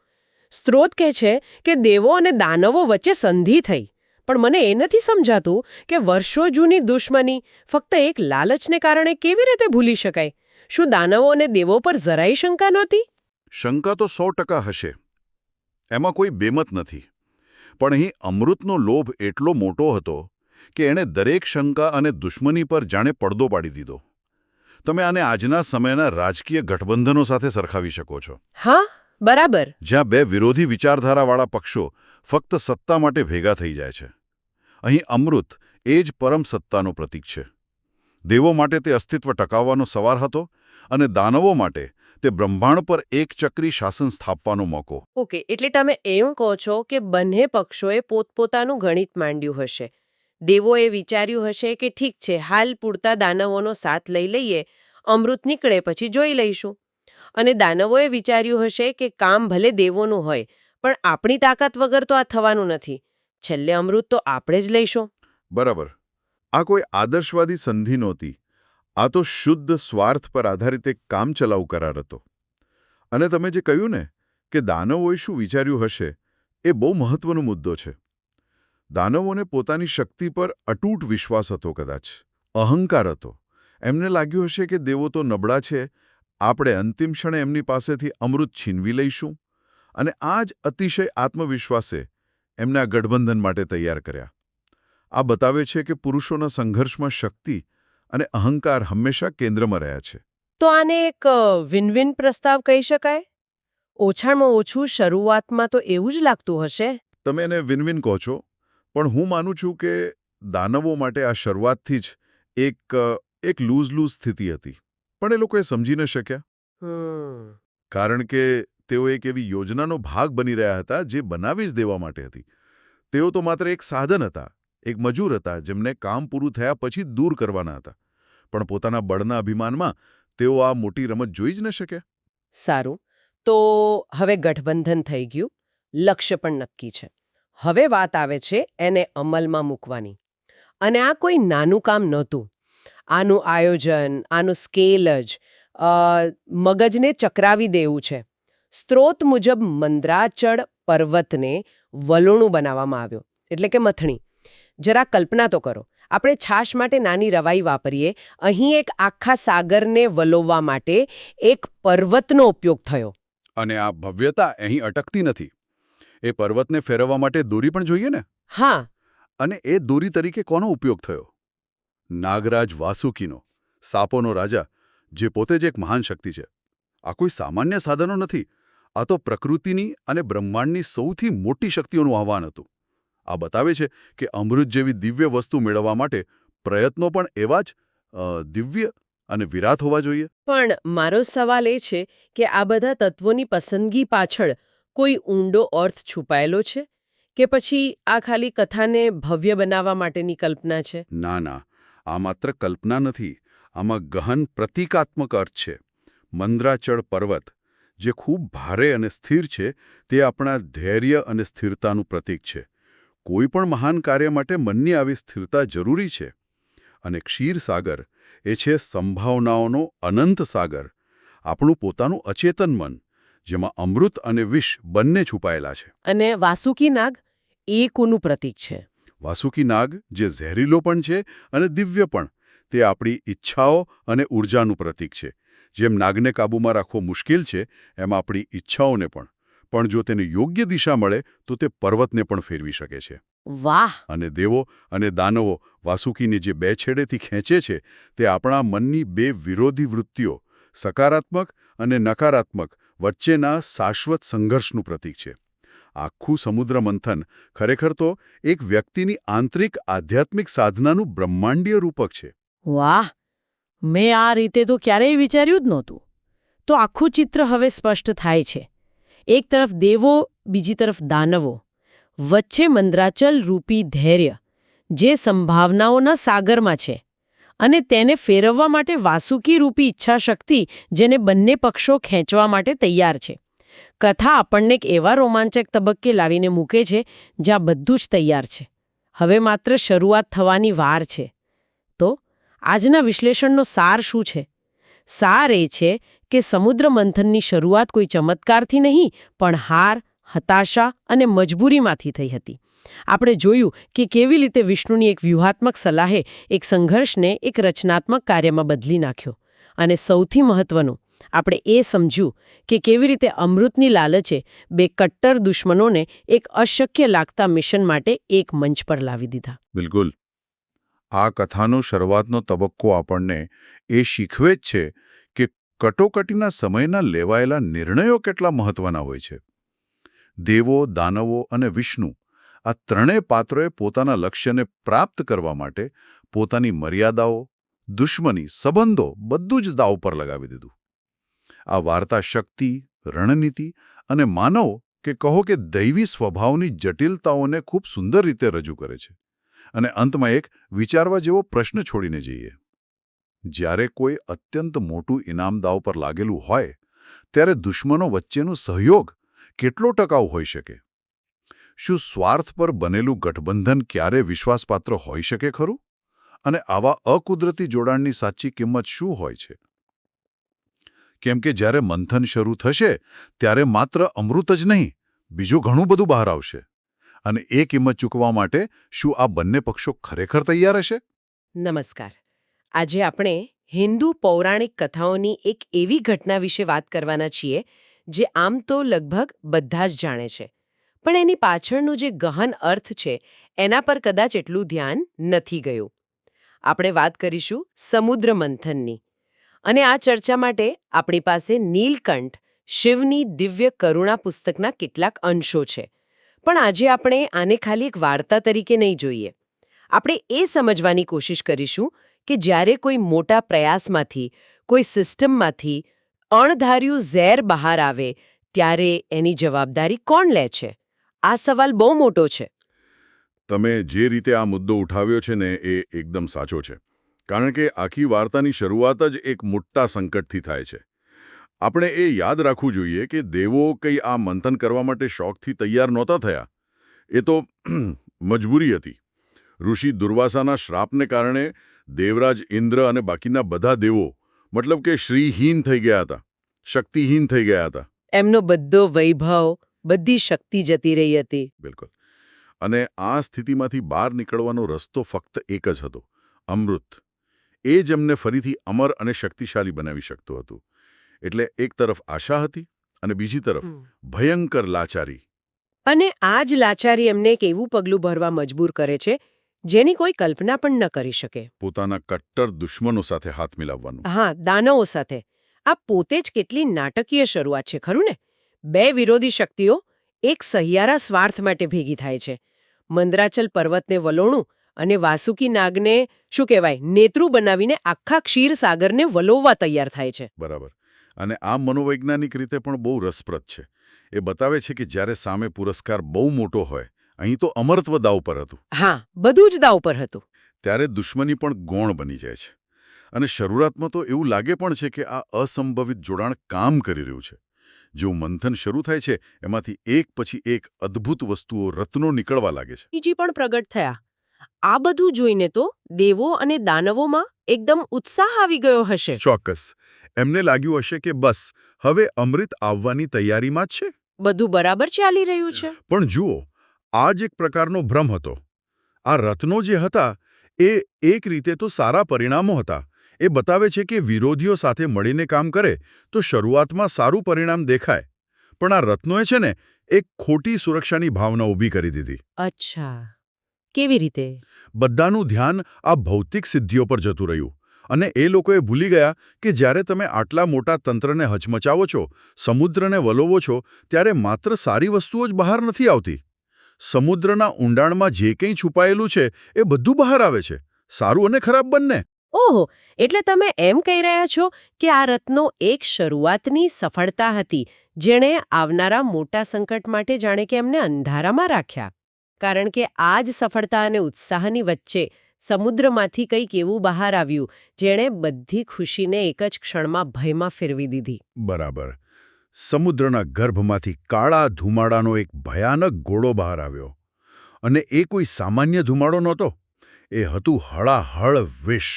સ્ત્રોત કહે છે કે દેવો અને દાનવો વચ્ચે સંધિ થઈ, પણ મને એ નથી સમજાતું કે વર્ષો જૂની દુશ્મની ફક્ત એક લાલચને કારણે કેવી રીતે ભૂલી શકાય? શું દાનવો અને દેવો પર જરાય શંકા નહોતી? શંકા તો 100% હશે, એમાં કોઈ બેમત નથી. પણ અહીં અમૃતનો લોભ એટલો મોટો હતો કે એણે દરેક શંકા અને દુશ્મની પર જાણે પડદો પાડી દીધો. તમે આને આજના સમયના રાજકીય ગઠબંધનો સાથે સરખાવી શકો છો. હા, બરાબર. જ્યાં બે વિરોધી વિચારધારાવાળા પક્ષો ફક્ત સત્તા માટે ભેગા થઈ જાય છે. અહીં અમૃત એ જ પરમ સત્તાનું પ્રતીક છે. દેવો માટે તે અસ્તિત્વ ટકાવવાનો સવાર હતો અને દાનવો માટે તે બ્રહ્માંડ પર એક ચક્રી શાસન સ્થાપવાનો મોકો. ઓકે, એટલે તમે એમ કહો છો કે બંને પક્ષોએ પોતપોતાનું ગણિત માંડ્યું હશે. દેવોએ વિચાર્યું હશે કે ઠીક છે, હાલ પૂરતા દાનવોનો સાથ લઈ લઈએ, અમૃત નીકળે પછી જોઈ લઈશું. અને દાનવોએ વિચાર્યું હશે કે કામ ભલે દેવોનું હોય, પણ આપણી તાકાત વગર તો આ થવાનું નથી. છેલ્લે અમૃત તો આપણે જ લઈશું. બરાબર. આ કોઈ આદર્શવાદી સંધિ નહોતી. આ તો શુદ્ધ સ્વાર્થ પર આધારિત એક કામચલાઉ કરાર હતો. અને તમે જે કહ્યું ને કે દાનવોએ શું વિચાર્યું હશે, એ બહુ મહત્વનો મુદ્દો છે. દાનવોને પોતાની શક્તિ પર અતૂટ વિશ્વાસ હતો, કદાચ અહંકાર હતો. એમને લાગ્યું હશે કે દેવો તો નબળા છે, આપણે અંતિમ ક્ષણે એમની પાસેથી અમૃત છીનવી લઈશું. અને આ જ અતિશય આત્મવિશ્વાસે એમને આ ગઠબંધન માટે તૈયાર કર્યા. આ બતાવે છે કે પુરુષોના સંઘર્ષમાં શક્તિ અને અહંકાર હંમેશા કેન્દ્રમાં રહ્યા છે. તો આને એક વિન-વિન પ્રસ્તાવ કહી શકાય? ઓછામાં ઓછું શરૂઆતમાં તો એવું જ લાગતું હશે. તમે એને વિન-વિન કહો છો, પણ હું માનું છું કે દાનવો માટે આ શરૂઆતથી જ એક લૂઝ સ્થિતિ હતી. પણ એ લોકોએ સમજી ન શક્યા. કારણ કે તેઓ એક એવી યોજનાનો ભાગ બની રહ્યા હતા જે બનાવી જ દેવા માટે હતી. તેઓ તો માત્ર એક સાધન હતા, એક મજૂર હતા જેમને કામ પૂરું થયા પછી દૂર કરવાના હતા. પણ પોતાના બળના અભિમાનમાં તેઓ આ મોટી રમત જોઈ જ ન શક્યા. સારું, તો હવે ગઠબંધન થઈ ગયું, લક્ષ્ય પણ નક્કી છે. હવે વાત આવે છે એને અમલમાં મૂકવાની. અને આ કોઈ નાનું કામ નહોતું. આનું આયોજન, આનું સ્કેલ જ મગજને ચકરાવી દેવું છે. સ્ત્રોત મુજબ મંદરાચળ પર્વતને વલોણું બનાવવામાં આવ્યો, એટલે કે મથણી. જરા કલ્પના તો કરો, આપણે છાશ માટે નાની રવાઈ વાપરીએ, અહીં એક આખા સાગરને વલોવવા માટે એક પર્વતનો ઉપયોગ થયો. અને આ ભવ્યતા અહીં અટકતી નથી. એ પર્વતને ફેરવવા માટે દોરી પણ જોઈએ ને? હા. અને એ દોરી તરીકે કોનો ઉપયોગ થયો? નાગરાજ વાસુકીનો, સાપોનો રાજા, જે પોતે જ એક મહાન શક્તિ છે. આ કોઈ સામાન્ય સાધનો નથી. આ તો પ્રકૃતિની અને બ્રહ્માંડની સૌથી મોટી શક્તિઓનું આહ્વાન હતું. આ બતાવે છે કે અમૃત જેવી દિવ્ય વસ્તુ મેળવવા માટે પ્રયત્નો પણ એવા જ દિવ્ય અને વિરાટ હોવા જોઈએ. પણ મારો સવાલ એ છે કે આ બધા તત્વોની પસંદગી પાછળ કોઈ ઊંડો અર્થ છુપાયેલો છે કે પછી આ ખાલી કથાને ભવ્ય બનાવવા માટેની કલ્પના છે? ના ના, આ માત્ર કલ્પના નથી. આમાં ગહન પ્રતીકાત્મક અર્થ છે. મંદરાચળ પર્વત, જે ખૂબ ભારે અને સ્થિર છે, તે આપણા ધૈર્ય અને સ્થિરતાનું પ્રતીક છે. કોઈ પણ મહાન કાર્ય માટે મનની આવી સ્થિરતા જરૂરી છે. અને ક્ષીરસાગર એ છે સંભાવનાઓનો અનંત સાગર, આપણું પોતાનું અચેતન મન, જેમાં અમૃત અને વિષ બંને છુપાયેલા છે. અને વાસુકી નાગ એ કોનું પ્રતીક છે? વાસુકી નાગ જે ઝેરીલો પણ છે અને દિવ્ય પણ, તે આપણી ઈચ્છાઓ અને ઊર્જાનું પ્રતીક છે. જેમ નાગને કાબૂમાં રાખવો મુશ્કેલ છે, એમ આપણી ઈચ્છાઓને પણ જો તેને યોગ્ય દિશા મળે તો તે પર્વતને પણ ફેરવી શકે છે. વાહ! અને દેવો અને દાનવો વાસુકીને જે બે છેડેથી ખેંચે છે, તે આપણા મનની બે વિરોધી વૃત્તિઓ, સકારાત્મક અને નકારાત્મક વચ્ચેના શાશ્વત સંઘર્ષનું પ્રતીક છે. આખું સમુદ્ર મંથન ખરેખર તો એક વ્યક્તિની આંતરિક આધ્યાત્મિક સાધનાનું બ્રહ્માંડીય રૂપક છે. વાહ! મેં આ રીતે તો ક્યારેય વિચાર્યું જ નહોતું. તો આખું ચિત્ર હવે સ્પષ્ટ થાય છે. એક તરફ દેવો, બીજી તરફ દાનવો, વચ્ચે મંદ્રાચલ રૂપી ધૈર્ય, જે સંભાવનાઓના સાગરમાં છે, અને તેને ફેરવવા માટે વાસુકી રૂપી ઈચ્છાશક્તિ, જેને બંને પક્ષો ખેંચવા માટે તૈયાર છે. કથા આપણને એક એવા રોમાંચક તબક્કે લાવીને મૂકે છે જ્યાં બધું જ તૈયાર છે. હવે માત્ર શરૂઆત થવાની વાર છે. તો આજના વિશ્લેષણનો સાર શું છે? સાર એ છે કે સમુદ્ર મંથનની શરૂઆત કોઈ ચમત્કારથી નહીં, પણ હાર, હતાશા અને મજબૂરીમાંથી થઈ હતી. આપણે જોયું કે કેવી રીતે વિષ્ણુની એક વ્યૂહાત્મક સલાહે એક સંઘર્ષને એક રચનાત્મક કાર્યમાં બદલી નાખ્યો. અને સૌથી મહત્વનું, આપણે એ સમજ્યું કે કેવી રીતે અમૃતની લાલચે બે કટ્ટર દુશ્મનોને એક અશક્ય લાગતા મિશન માટે એક મંચ પર લાવી દીધા. બિલકુલ. આ કથાનો શરૂઆતનો તબક્કો આપણને એ શીખવે જ છે કે કટોકટીના સમયના લેવાયેલા નિર્ણયો કેટલા મહત્વના હોય છે. દેવો, દાનવો અને વિષ્ણુ, આ ત્રણેય પાત્રોએ પોતાના લક્ષ્યને પ્રાપ્ત કરવા માટે પોતાની મર્યાદાઓ, દુશ્મની, સંબંધો બધું જ દાવ પર લગાવી દીધું. આ વાર્તા શક્તિ, રણનીતિ અને માનવ કે કહો કે દૈવી સ્વભાવની જટિલતાઓને ખૂબ સુંદર રીતે રજૂ કરે છે. અને અંતમાં એક વિચારવા જેવો પ્રશ્ન છોડીને જઈએ. જ્યારે કોઈ અત્યંત મોટું ઇનામ દાવ પર લાગેલું હોય, ત્યારે દુશ્મનો વચ્ચેનો સહયોગ કેટલો ટકાઉ હોઈ શકે? શું સ્વાર્થ પર બનેલું ગઠબંધન ક્યારે વિશ્વાસપાત્ર હોઈ શકે ખરું? અને આવા અકુદરતી જોડાણની સાચી કિંમત શું હોય છે? કેમ કે જ્યારે મંથન શરૂ થશે, ત્યારે માત્ર અમૃત જ નહીં, બીજું ઘણું બધું બહાર આવશે. અને એ કિંમત ચૂકવવા માટે શું આ બંને પક્ષો ખરેખર તૈયાર હશે? નમસ્કાર. આજે આપણે હિન્દુ પૌરાણિક કથાઓની એક એવી ઘટના વિશે વાત કરવાના છીએ જે આમ તો લગભગ બધા જ જાણે છે, પણ એની પાછળનું જે ગહન અર્થ છે એના પર કદાચ એટલું ધ્યાન નથી ગયું. આપણે વાત કરીશું સમુદ્ર મંથનની. અને આ ચર્ચા માટે આપણી પાસે નીલકંઠ, શિવની દિવ્ય કરુણા પુસ્તકના કેટલાક અંશો છે. પણ આજે આપણે આને ખાલી એક વાર્તા તરીકે નહીં જોઈએ. આપણે એ સમજવાની કોશિશ કરીશું કે જ્યારે કોઈ મોટા પ્રયાસમાંથી, કોઈ સિસ્ટમમાંથી અણધાર્યું ઝેર બહાર આવે, ત્યારે એની જવાબદારી કોણ લે છે? આ સવાલ બહુ મોટો છે. તમે જે રીતે આ મુદ્દો ઉઠાવ્યો છે ને, એ એકદમ સાચો છે. કારણ કે આખી વાર્તાની શરૂઆત જ એક મોટા સંકટથી થાય છે. આપણે એ યાદ રાખવું જોઈએ કે દેવો કંઈ આ મંથન કરવા માટે શોખથી તૈયાર નહોતા થયા. એ તો મજબૂરી હતી. ઋષિ દુર્વાસાના શ્રાપને કારણે દેવરાજ ઇન્દ્ર અને બાકીના બધા દેવો મતલબ કે શ્રીહીન થઈ ગયા હતા, શક્તિહીન થઈ ગયા હતા. એમનો બધો વૈભવ, બધી શક્તિ જતી રહી હતી. બિલકુલ. અને આ સ્થિતિમાંથી બહાર નીકળવાનો રસ્તો ફક્ત એક જ હતો, અમૃત. એ જ એમને ફરીથી અમર અને શક્તિશાળી બનાવી શકતું હતું. એટલે એક તરફ આશા હતી અને બીજી તરફ ભયંકર લાચારી. અને આ જ લાચારી એમને એક એવું પગલું ભરવા મજબૂર કરે છે જેની કોઈ કલ્પના પણ ન કરી શકે. પોતાના કટ્ટર દુશ્મનો સાથે હાથ મિલાવવાનું. હા, દાનવો સાથે. આ પોતે જ કેટલી નાટકીય શરૂઆત છે, ખરું ને? બે વિરોધી શક્તિઓ એક સહિયારા સ્વાર્થ માટે ભેગી થાય છે. મંદરાચલ પર્વતને વલોણું અને વાસુકી નાગને શું કહેવાય, નેત્રું બનાવીને આખા ક્ષીરસાગરને વલોવવા તૈયાર થાય છે. બરાબર. અને આ મનોવૈજ્ઞાનિક રીતે પણ બહુ રસપ્રદ છે. એ બતાવે છે કે જ્યારે સામે પુરસ્કાર બહુ મોટો હોય, અહીં તો અમરત્વ દાવ પર હતું. હા, બધું જ દાવ પર હતું. ત્યારે દુશ્મની પણ ગૌણ બની જાય છે. અને શરૂઆતમાં તો એવું લાગે પણ છે કે આ અસંભવિત જોડાણ કામ કરી રહ્યું છે. જેવું મંથન શરૂ થાય છે, એમાંથી એક પછી એક અદ્ભુત વસ્તુઓ, રત્નો નીકળવા લાગે છે. બીજી પણ પ્રગટ થયા. આ બધું જોઈને તો દેવો અને દાનવોમાં એકદમ ઉત્સાહ આવી ગયો હશે. ચોક્કસ. એમને લાગ્યું હશે કે બસ હવે અમૃત આવવાની તૈયારીમાં જ છે. બધું બરાબર ચાલી રહ્યું છે. પણ જુઓ, આ જ એક પ્રકારનો ભ્રમ હતો. આ રત્નો જે હતા એ એક રીતે તો સારા પરિણામો હતા. એ બતાવે છે કે વિરોધીઓ સાથે મળીને કામ કરે તો શરૂઆતમાં સારું પરિણામ દેખાય. પણ આ રત્નોએ છે ને એક ખોટી સુરક્ષાની ભાવના ઊભી કરી દીધી. અચ્છા, કેવી રીતે? બધાનું ધ્યાન આ ભૌતિક સિદ્ધિઓ પર જતું રહ્યું. અને એ લોકોએ ભૂલી ગયા કે જ્યારે તમે આટલા મોટા તંત્રને હચમચાવો છો, સમુદ્રને વલોવો છો, ત્યારે માત્ર સારી વસ્તુઓ જ બહાર નથી આવતી. સમુદ્રના ઊંડાણમાં જે કંઈ છુપાયેલું છે એ બધું બહાર આવે છે, સારું અને ખરાબ બંને. ઓહો, એટલે તમે એમ કહી રહ્યા છો કે આ રત્નો એક શરૂઆતની સફળતા હતી, જેણે આવનારા મોટા સંકટ માટે જાણે કે એમને અંધારામાં રાખ્યા. કારણ કે આ જ સફળતા અને ઉત્સાહની વચ્ચે સમુદ્રમાંથી કંઈક એવું બહાર આવ્યું જેણે બધી ખુશીને એક જ ક્ષણમાં ભયમાં ફેરવી દીધી. બરાબર. સમુદ્રના ગર્ભમાંથી કાળા ધુમાડાનો એક ભયાનક ગોળો બહાર આવ્યો. અને એ કોઈ સામાન્ય ધુમાડો નહોતો. એ હતું હળાહળ વિષ,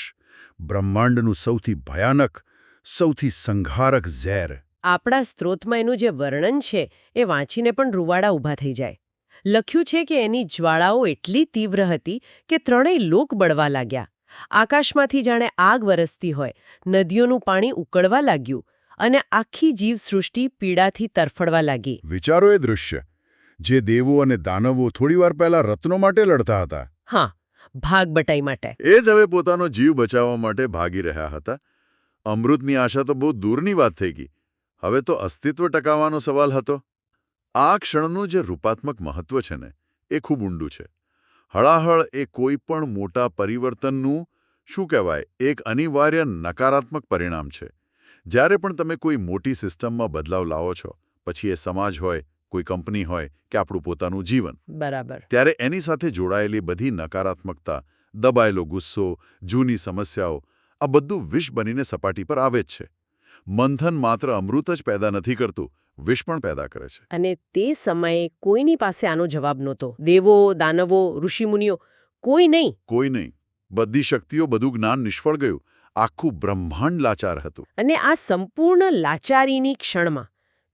બ્રહ્માંડનું સૌથી ભયાનક, સૌથી સંહારક ઝેર. આપણા સ્ત્રોતમાં એનું જે વર્ણન છે એ વાંચીને પણ રૂવાડા ઊભા થઈ જાય. લખ્યું છે કે એની જ્વાળાઓ એટલી તીવ્ર હતી કે ત્રણેય લોક બળવા લાગ્યા. આકાશમાંથી જાણે આગ વરસતી હોય, નદીઓનું પાણી ઉકળવા લાગ્યું અને આખી જીવસૃષ્ટિ પીડાથી તરફડવા લાગી. વિચારો એ દૃશ્ય, જે દેવો અને દાનવો થોડીવાર પહેલા રત્નો માટે લડતા હતા. હા, ભાગ બટાઈ માટે. એ જ હવે પોતાનો જીવ બચાવવા માટે ભાગી રહ્યા હતા. અમૃતની આશા તો બહુ દૂરની વાત થઈ ગઈ. હવે તો અસ્તિત્વ ટકાવવાનો સવાલ હતો. આ ક્ષણનું જે રૂપાત્મક મહત્વ છે ને, એ ખૂબ ઊંડું છે. હળાહળ એ કોઈ પણ મોટા પરિવર્તનનું, શું કહેવાય, એક અનિવાર્ય નકારાત્મક પરિણામ છે. જ્યારે પણ તમે કોઈ મોટી સિસ્ટમમાં બદલાવ લાવો છો, પછી એ સમાજ હોય, કોઈ કંપની હોય કે આપણું પોતાનું જીવન, બરાબર, ત્યારે એની સાથે જોડાયેલી બધી નકારાત્મકતા, દબાયેલો ગુસ્સો, જૂની સમસ્યાઓ, આ બધું વિષ બનીને સપાટી પર આવે જ છે. મંથન માત્ર અમૃત જ પેદા નથી કરતું, વિષ પણ પેદા કરે છે. અને તે સમયે કોઈની પાસે આનો જવાબ નહોતો. દેવો, દાનવો, ઋષિમુનિઓ, કોઈ નહીં. કોઈ નહીં. બધી શક્તિઓ, બધું જ્ઞાન નિષ્ફળ ગયું. આખું બ્રહ્માંડ લાચાર હતું. અને આ સંપૂર્ણ લાચારીની ક્ષણમાં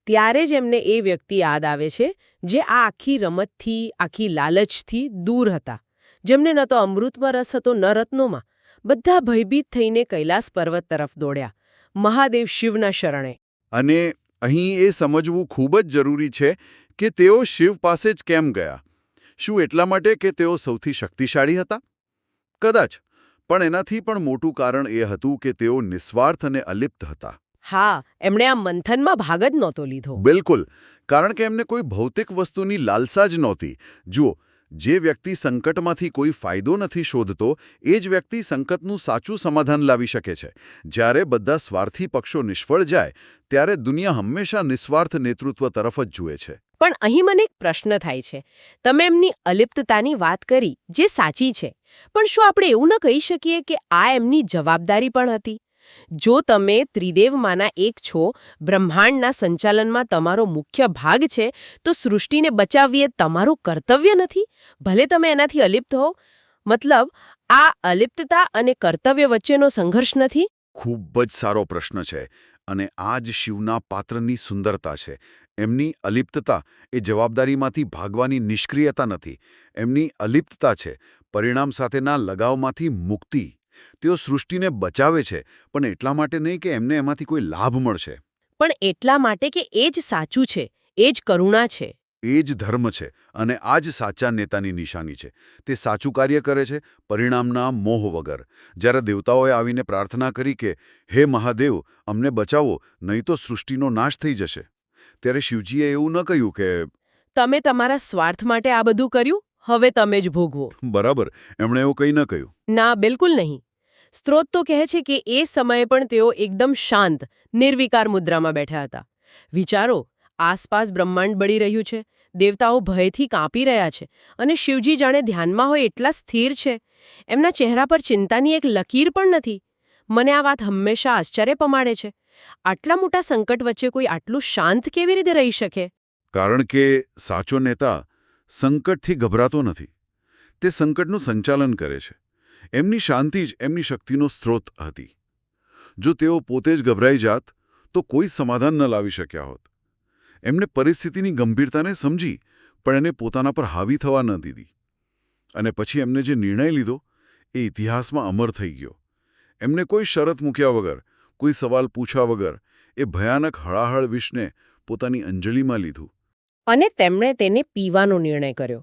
ત્યારે જ એમને એ વ્યક્તિ યાદ આવે છે જે આ આખી રમતથી, આખી લાલચથી દૂર હતા. જેમને ન તો અમૃતમાં રસ હતો, ન રત્નોમાં. બધા ભયભીત થઈને કૈલાસ પર્વત તરફ દોડ્યા, મહાદેવ શિવના શરણે. અને અહીં એ સમજવું ખૂબ જ જરૂરી છે કે તેઓ શિવ પાસે જ કેમ ગયા. શું એટલા માટે કે તેઓ સૌથી શક્તિશાળી હતા? કદાચ. પણ એનાથી પણ મોટું કારણ એ હતું કે તેઓ નિસ્વાર્થ અને અલિપ્ત હતા. હા, એમણે આ મંથનમાં ભાગ જ નહોતો લીધો. બિલકુલ. કારણ કે એમને કોઈ ભૌતિક વસ્તુની લાલસા જ નહોતી. જુઓ, જે વ્યક્તિ સંકટમાંથી કોઈ ફાયદો નથી શોધતો, એ જ વ્યક્તિ સંકટનું સાચું સમાધાન લાવી શકે છે. જ્યારે બધા સ્વાર્થી પક્ષો નિષ્ફળ જાય, ત્યારે દુનિયા હંમેશા નિસ્વાર્થ નેતૃત્વ તરફ જ જુએ છે. પણ અહીં મને એક પ્રશ્ન થાય છે. તમે એમની અલિપ્તતાની વાત કરી, જે સાચી છે. પણ શું આપણે એવું ન કહી શકીએ કે આ એમની જવાબદારી પણ હતી? જો તમે ત્રિદેવમાંના એક છો, બ્રહ્માંડના સંચાલનમાં તમારો મુખ્ય ભાગ છે, તો સૃષ્ટિને બચાવવી એ તમારું કર્તવ્ય નથી? ભલે તમે એનાથી અલિપ્ત હો. મતલબ, આ અલિપ્તતા અને કર્તવ્ય વચ્ચેનો સંઘર્ષ નથી? ખૂબ જ સારો પ્રશ્ન છે. અને આ જ શિવના પાત્રની સુંદરતા છે. એમની અલિપ્તતા એ જવાબદારીમાંથી ભાગવાની નિષ્ક્રિયતા નથી. એમની અલિપ્તતા છે પરિણામ સાથેના લગાવમાંથી મુક્તિ. તેઓ સૃષ્ટિને બચાવે છે, પણ એટલા માટે નહીં કે એમને એમાંથી કોઈ લાભ મળશે. પણ એટલા માટે કે એ જ સાચું છે, એ જ કરુણા છે. એ જ ધર્મ છે. અને આ જ સાચા નેતાની નિશાની છે. તે સાચું કાર્ય કરે છે, પરિણામના મોહ વગર. જ્યારે દેવતાઓએ આવીને પ્રાર્થના કરી કે, હે મહાદેવ, અમને બચાવો, નહીં તો સૃષ્ટિનો નાશ થઈ જશે, ત્યારે શિવજીએ એવું ન કહ્યું કે તમે તમારા સ્વાર્થ માટે આ બધું કર્યું, હવે તમે જ ભોગવો. બરાબર. એમણે એવું કંઈ ન કહ્યું. ના, બિલકુલ નહીં. સ્ત્રોત તો કહે છે કે એ સમયે પણ તેઓ એકદમ શાંત, નિર્વિકાર મુદ્રામાં બેઠા હતા. વિચારો, આસપાસ બ્રહ્માંડ બળી રહ્યું છે, દેવતાઓ ભયથી કાંપી રહ્યા છે, અને શિવજી જાણે ધ્યાનમાં હોય એટલા સ્થિર છે. એમના ચહેરા પર ચિંતાની એક લકીર પણ નથી. મને આ વાત હંમેશા આશ્ચર્ય પમાડે છે. આટલા મોટા સંકટ વચ્ચે કોઈ આટલું શાંત કેવી રીતે રહી શકે? કારણ કે સાચો નેતા સંકટથી ગભરાતો નથી. તે સંકટનું સંચાલન કરે છે. એમની શાંતિ જ એમની શક્તિનો સ્ત્રોત હતી. જો તેઓ પોતે જ ગભરાઈ જાત તો કોઈ સમાધાન ન લાવી શક્યા હોત. એમને પરિસ્થિતિની ગંભીરતાને સમજી પણ એને પોતાના પર હાવી થવા ન દીધી. અને પછી એમને જે નિર્ણય લીધો એ ઇતિહાસમાં અમર થઈ ગયો. એમને કોઈ શરત મૂક્યા વગર, કોઈ સવાલ પૂછ્યા વગર એ ભયાનક હળાહળ વિષને પોતાની અંજલિમાં લીધું. અને તેમણે તેને પીવાનો નિર્ણય કર્યો.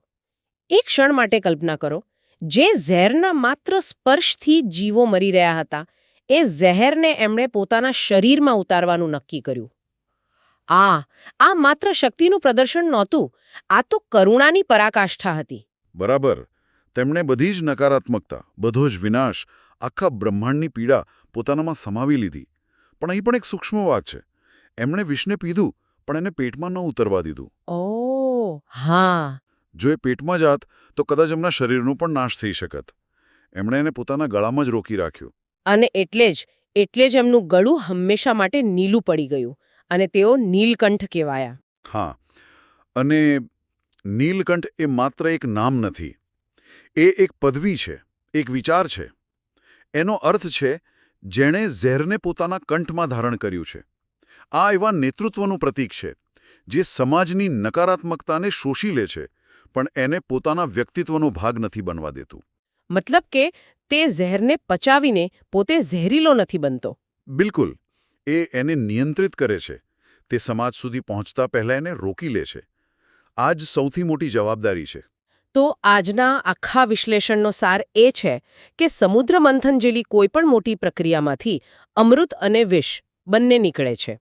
એક ક્ષણ માટે કલ્પના કરો, જે ઝેરના માત્ર સ્પર્શથી જીવો મરી રહ્યા હતા, એ ઝેરને એમણે પોતાના શરીરમાં ઉતારવાનું નક્કી કર્યું. આ માત્ર શક્તિનું પ્રદર્શન નહોતું, આ તો કરુણાની પરાકાષ્ઠા હતી. બરાબર. તેમણે બધી જ નકારાત્મકતા, બધો જ વિનાશ, આખા બ્રહ્માંડની પીડા પોતાનામાં સમાવી લીધી. પણ અહીં પણ એક સૂક્ષ્મ વાત છે. એમણે વિષને પીધું પણ એને પેટમાં ન ઉતરવા દીધું. ઓહ, હા. જો એ પેટમાં જાત તો કદાચ એમના શરીરનો પણ નાશ થઈ શકત. એમણે એને પોતાના ગળામાં જ રોકી રાખ્યું. અને એટલે જ એમનું ગળું હંમેશા માટે નીલું પડી ગયું અને તેઓ નીલકંઠ કહેવાયા. હા, અને નીલકંઠ એ માત્ર એક નામ નથી. એ એક પદવી છે, એક વિચાર છે. એનો અર્થ છે જેણે ઝેરને પોતાના કંઠમાં ધારણ કર્યું છે. આ એવા નેતૃત્વનું પ્રતીક છે જે સમાજની નકારાત્મકતાને શોષી લે છે પણ એને પોતાના વ્યક્તિત્વનો ભાગ નથી બનવા દેતું. મતલબ કે તે ઝેરને પચાવીને પોતે ઝેરીલો નથી બનતો. બિલકુલ. એ એને નિયંત્રિત કરે છે. તે સમાજ સુધી પહોંચતા પહેલા એને રોકી લે છે. આ જ સૌથી મોટી જવાબદારી છે. તો આજના આખા વિશ્લેષણનો સાર એ છે કે સમુદ્ર મંથન જેવી કોઈપણ મોટી પ્રક્રિયામાંથી અમૃત અને વિષ બંને નીકળે છે.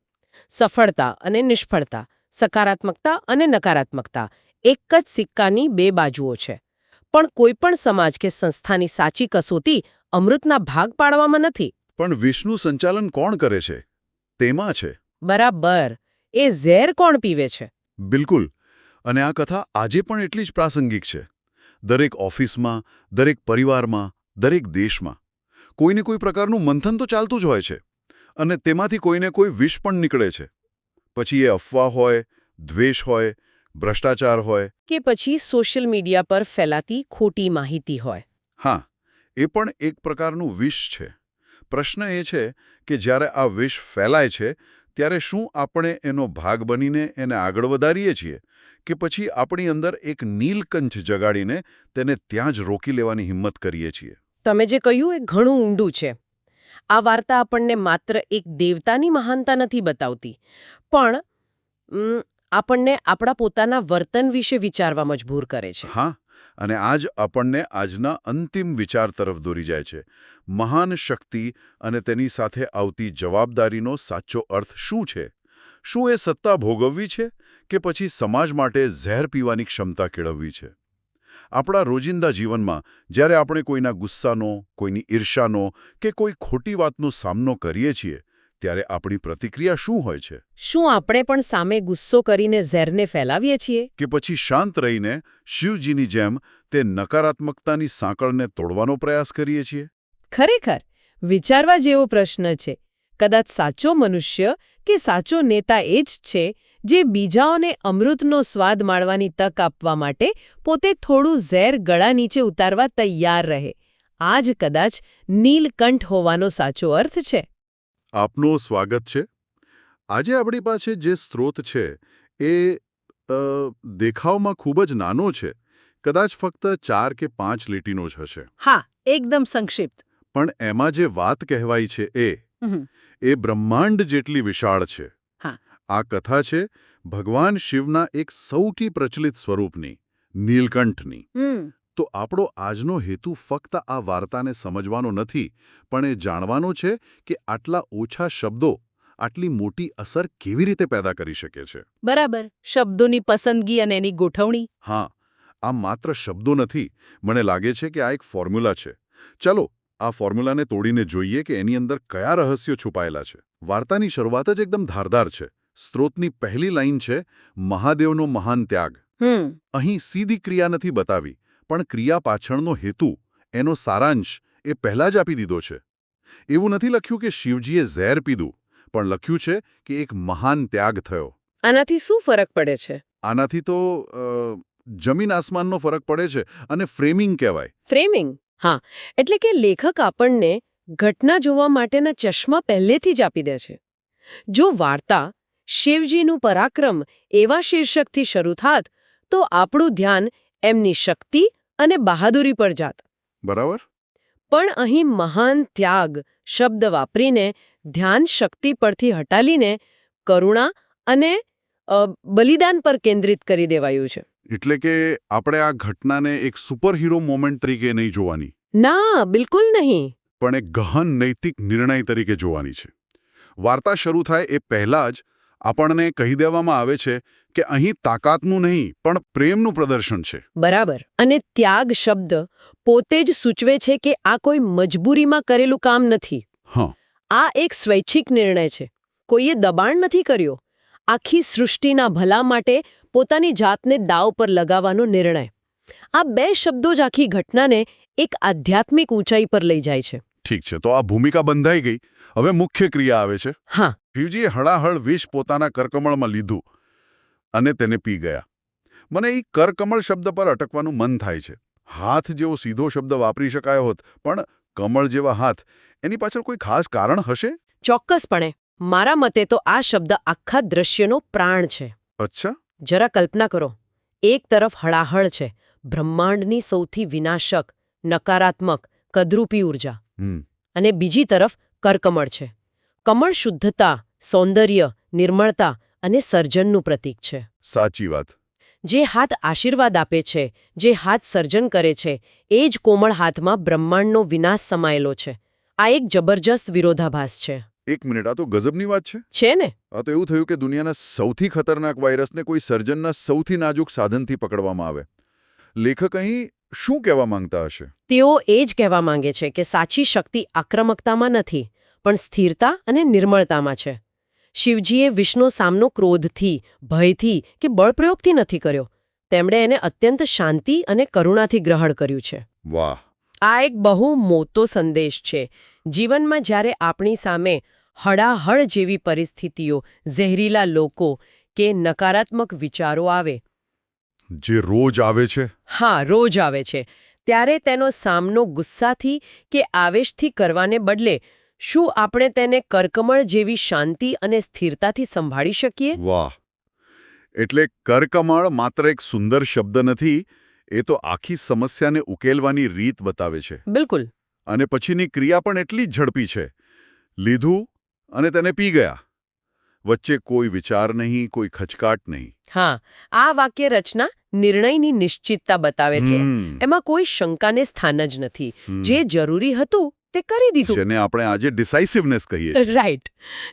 સફળતા અને નિષ્ફળતા, સકારાત્મકતા અને નકારાત્મકતા એક જ સિક્કાની બે બાજુઓ છે. પણ કોઈપણ સમાજ કે સંસ્થાની સાચી કસોટી અમૃતના ભાગ પાડવામાં નથી. પણ વિષનું સંચાલન કોણ કરે છે? તેમાં છે. બરાબર. એ ઝેર કોણ પીવે છે? બિલકુલ. અને આ કથા આજે પણ એટલી જ પ્રાસંગિક છે. દરેક ઓફિસમાં, દરેક પરિવારમાં, દરેક દેશમાં કોઈને કોઈ પ્રકારનું મંથન તો ચાલતું જ હોય છે. અને તેમાંથી કોઈને કોઈ વિષ પણ નીકળે છે. પછી એ અફવા હોય, દ્વેષ હોય, ભ્રષ્ટાચાર હોય, કે પછી સોશિયલ મીડિયા પર ફેલાતી ખોટી માહિતી હોય. હા, એ પણ એક પ્રકારનું વિષ છે. પ્રશ્ન એ છે કે જ્યારે આ વિષ ફેલાય છે ત્યારે શું આપણે એનો ભાગ બનીને એને આગળ વધારીએ છીએ કે પછી આપણી અંદર એક નીલકંઠ જગાડીને તેને ત્યાં જ રોકી લેવાની હિંમત કરીએ છીએ? તમે જે કહ્યું એ ઘણું ઊંડું છે. આ વાર્તા આપણને માત્ર એક દેવતાની મહાનતા નથી બતાવતી, પણ આપણને આપણા પોતાના વર્તન વિશે વિચારવા મજબૂર કરે છે. હા, અને આ જ આપણને આજના અંતિમ વિચાર તરફ દોરી જાય છે. મહાન શક્તિ અને તેની સાથે આવતી જવાબદારીનો સાચો અર્થ શું છે? શું એ સત્તા ભોગવવી છે કે પછી સમાજ માટે ઝેર પીવાની ક્ષમતા કેળવવી છે? આપણા રોજિંદા જીવનમાં જ્યારે આપણે કોઈના ગુસ્સાનો, કોઈની ઈર્ષાનો કે કોઈ ખોટી વાતનો સામનો કરીએ છીએ ત્યારે આપણી પ્રતિક્રિયા શું હોય છે? શું આપણે પણ સામે ગુસ્સો કરીને ઝેરને ફેલાવીએ છીએ? કે પછી શાંત રહીને શિવજીની જેમ તે નકારાત્મકતાની સાંકળને તોડવાનો પ્રયાસ કરીએ છીએ? ખરેખર વિચારવા જેવો પ્રશ્ન છે. કદાચ સાચો મનુષ્ય કે સાચો નેતા એ જ છે જે બીજાઓને અમૃતનો સ્વાદ માણવાની તક આપવા માટે પોતે થોડું ઝેર ગળા નીચે ઉતારવા તૈયાર રહે. આ જ કદાચ નીલકંઠ હોવાનો સાચો અર્થ છે. આપનું સ્વાગત છે. આજે આપણી પાસે જે સ્ત્રોત છે એ દેખાવમાં ખૂબ જ નાનો છે. કદાચ ફક્ત 4 કે 5 લીટીનો જ હશે. હા, એકદમ સંક્ષિપ્ત. પણ એમાં જે વાત કહેવાય છે એ બ્રહ્માંડ જેટલી વિશાળ છે. હા. આ કથા છે ભગવાન શિવના એક સૌથી પ્રચલિત સ્વરૂપની, નીલકંઠની. તો આપણો આજનો હેતુ ફક્ત આ વાર્તાને સમજવાનો નથી, પણ એ જાણવાનો છે કે આટલા ઓછા શબ્દો આટલી મોટી અસર કેવી રીતે પેદા કરી શકે છે. બરાબર. શબ્દોની પસંદગી અને એની ગોઠવણી. હા, આ માત્ર શબ્દો નથી. મને લાગે છે કે આ એક ફોર્મ્યુલા છે. ચલો આ ફોર્મ્યુલાને તોડીને જોઈએ કે એની અંદર કયા રહસ્યો છુપાયેલા છે. વાર્તાની શરૂઆત જ એકદમ ધારદાર છે. સ્ત્રોતની પહેલી લાઈન છે, મહાદેવનો મહાન ત્યાગ. અહીં સીધી ક્રિયા નથી બતાવી, પણ ક્રિયા પાછળનો હેતુ, એનો સારાંશ એ પહેલા જ આપી દીધો છે. એવું નથી લખ્યું કે શિવજીએ ઝેર પીધું, પણ લખ્યું છે કે એક મહાન ત્યાગ થયો. આનાથી શું ફરક પડે છે? આનાથી તો જમીન આસમાનનો ફરક પડે છે અને ફ્રેમિંગ કહેવાય. ફ્રેમિંગ, હા, એટલે કે લેખક આપણને ઘટના જોવા માટેના ચશ્મા પહેલેથી જ આપી દે છે. જો વાર્તા શિવજીનું પરાક્રમ એવા શીર્ષકથી શરૂ થાત તો આપણું ધ્યાન એમની શક્તિ અને બહાદુરી પર જાત. બરાબર? પણ અહીં મહાન ત્યાગ શબ્દ વાપરીને ધ્યાન શક્તિ પરથી હટાવીને કરુણા અને બલિદાન પર કેન્દ્રિત કરી દેવાયું છે. એટલે કે આપણે આ ઘટનાને એક સુપરહીરો મોમેન્ટ તરીકે નહીં જોવાની, ના, બિલકુલ નહીં. પણ એક ગહન નૈતિક નિર્ણય તરીકે જોવાની છે. વાર્તા શરૂ થાય એ પહેલાં જ આપણને કહી દેવામાં આવે છે કે અહીં તાકાતનું નહીં પણ પ્રેમનું પ્રદર્શન છે. બરાબર. અને ત્યાગ શબ્દ પોતે જ સૂચવે છે કે આ કોઈ મજબૂરીમાં કરેલું કામ નથી. હા, આ એક સ્વૈચ્છિક નિર્ણય છે. કોઈએ દબાણ નથી કર્યો. આખી સૃષ્ટિના ભલા માટે પોતાની જાતને દાવ પર લગાવવાનો નિર્ણય. આ બે શબ્દો જ આખી ઘટનાને એક આધ્યાત્મિક ઊંચાઈ પર લઈ જાય છે. ઠીક છે, તો આ ભૂમિકા બંધાઈ ગઈ. હવે મુખ્ય ક્રિયા આવે છે. હા, શિવજીએ હળાહળ વિષ પોતાના કરકમળમાં લીધું અને તેને પી ગયા. મને એ કરકમળ શબ્દ પર અટકવાનું મન થાય છે. હાથ જેવો સીધો શબ્દ વાપરી શકાયો હોત, પણ કમળ જેવા હાથ, એની પાછળ કોઈ ખાસ કારણ હશે? ચોક્કસપણે. મારા મતે તો આ શબ્દ આખા દ્રશ્યનો પ્રાણ છે. અચ્છા. જરા કલ્પના કરો. એક તરફ હળાહળ છે, બ્રહ્માંડની સૌથી વિનાશક, નકારાત્મક, કદરૂપી ઉર્જા. અને બીજી તરફ કરકમળ છે. કમળ શુદ્ધતા, સૌંદર્ય, નિર્મળતા અને સર્જનનું પ્રતીક છે. સાચી વાત. જે હાથ આશીર્વાદ આપે છે, જે હાથ સર્જન કરે છે, એ જ કોમળ હાથમાં બ્રહ્માંડનો વિનાશ સમાયેલો છે. આ એક જબરજસ્ત વિરોધાભાસ છે. એક મિનિટ, આ તો ગજબની વાત છે. છે ને? આ તો એવું થયું કે દુનિયાના સૌથી ખતરનાક વાયરસને કોઈ સર્જનના સૌથી નાજુક સાધનથી પકડવામાં આવે. લેખક અહીં શું કહેવા માંગતા હશે? તેઓ એ જ કહેવા માંગે છે કે સાચી શક્તિ આક્રમકતામાં નથી, પણ સ્થિરતા અને નિર્મળતામાં છે. શિવજીએ વિષ્ણુનો સામનો ક્રોધથી, ભયથી કે બળપ્રયોગથી નથી કર્યો. તેમણે એને અત્યંત શાંતિ અને કરુણાથી ગ્રહણ કર્યું છે. વાહ! આ એક બહુ મોટો સંદેશ છે. જીવનમાં જ્યારે આપણી સામે હળાહળ જેવી પરિસ્થિતિઓ, ઝેરીલા લોકો કે નકારાત્મક વિચારો આવે, જે રોજ આવે છે. હા, રોજ આવે છે, ત્યારે તેનો સામનો ગુસ્સાથી કે આવેશથી કરવાને બદલે શું આપણે તેને કરકમળ જેવી શાંતિ અને સ્થિરતાથી સંભાળી શકીએ? વાહ! એટલે કરકમળ માત્ર એક સુંદર શબ્દ નથી, એ તો આખી સમસ્યાને ઉકેલવાની રીત બતાવે છે. બિલકુલ. અને પછીની ક્રિયા પણ એટલી જ ઝડપી છે. લીધું અને તેને પી ગયા. વચ્ચે કોઈ વિચાર નહીં, કોઈ ખચકાટ નહીં. હા, આ વાક્ય રચના નિર્ણયની નિશ્ચિતતા બતાવે છે. એમાં કોઈ શંકાને સ્થાન જ નથી. જે જરૂરી હતું તે કરી દીધું. જેને આપણે આજે ડિસાઇસિવનેસ કહીએ છીએ. રાઈટ.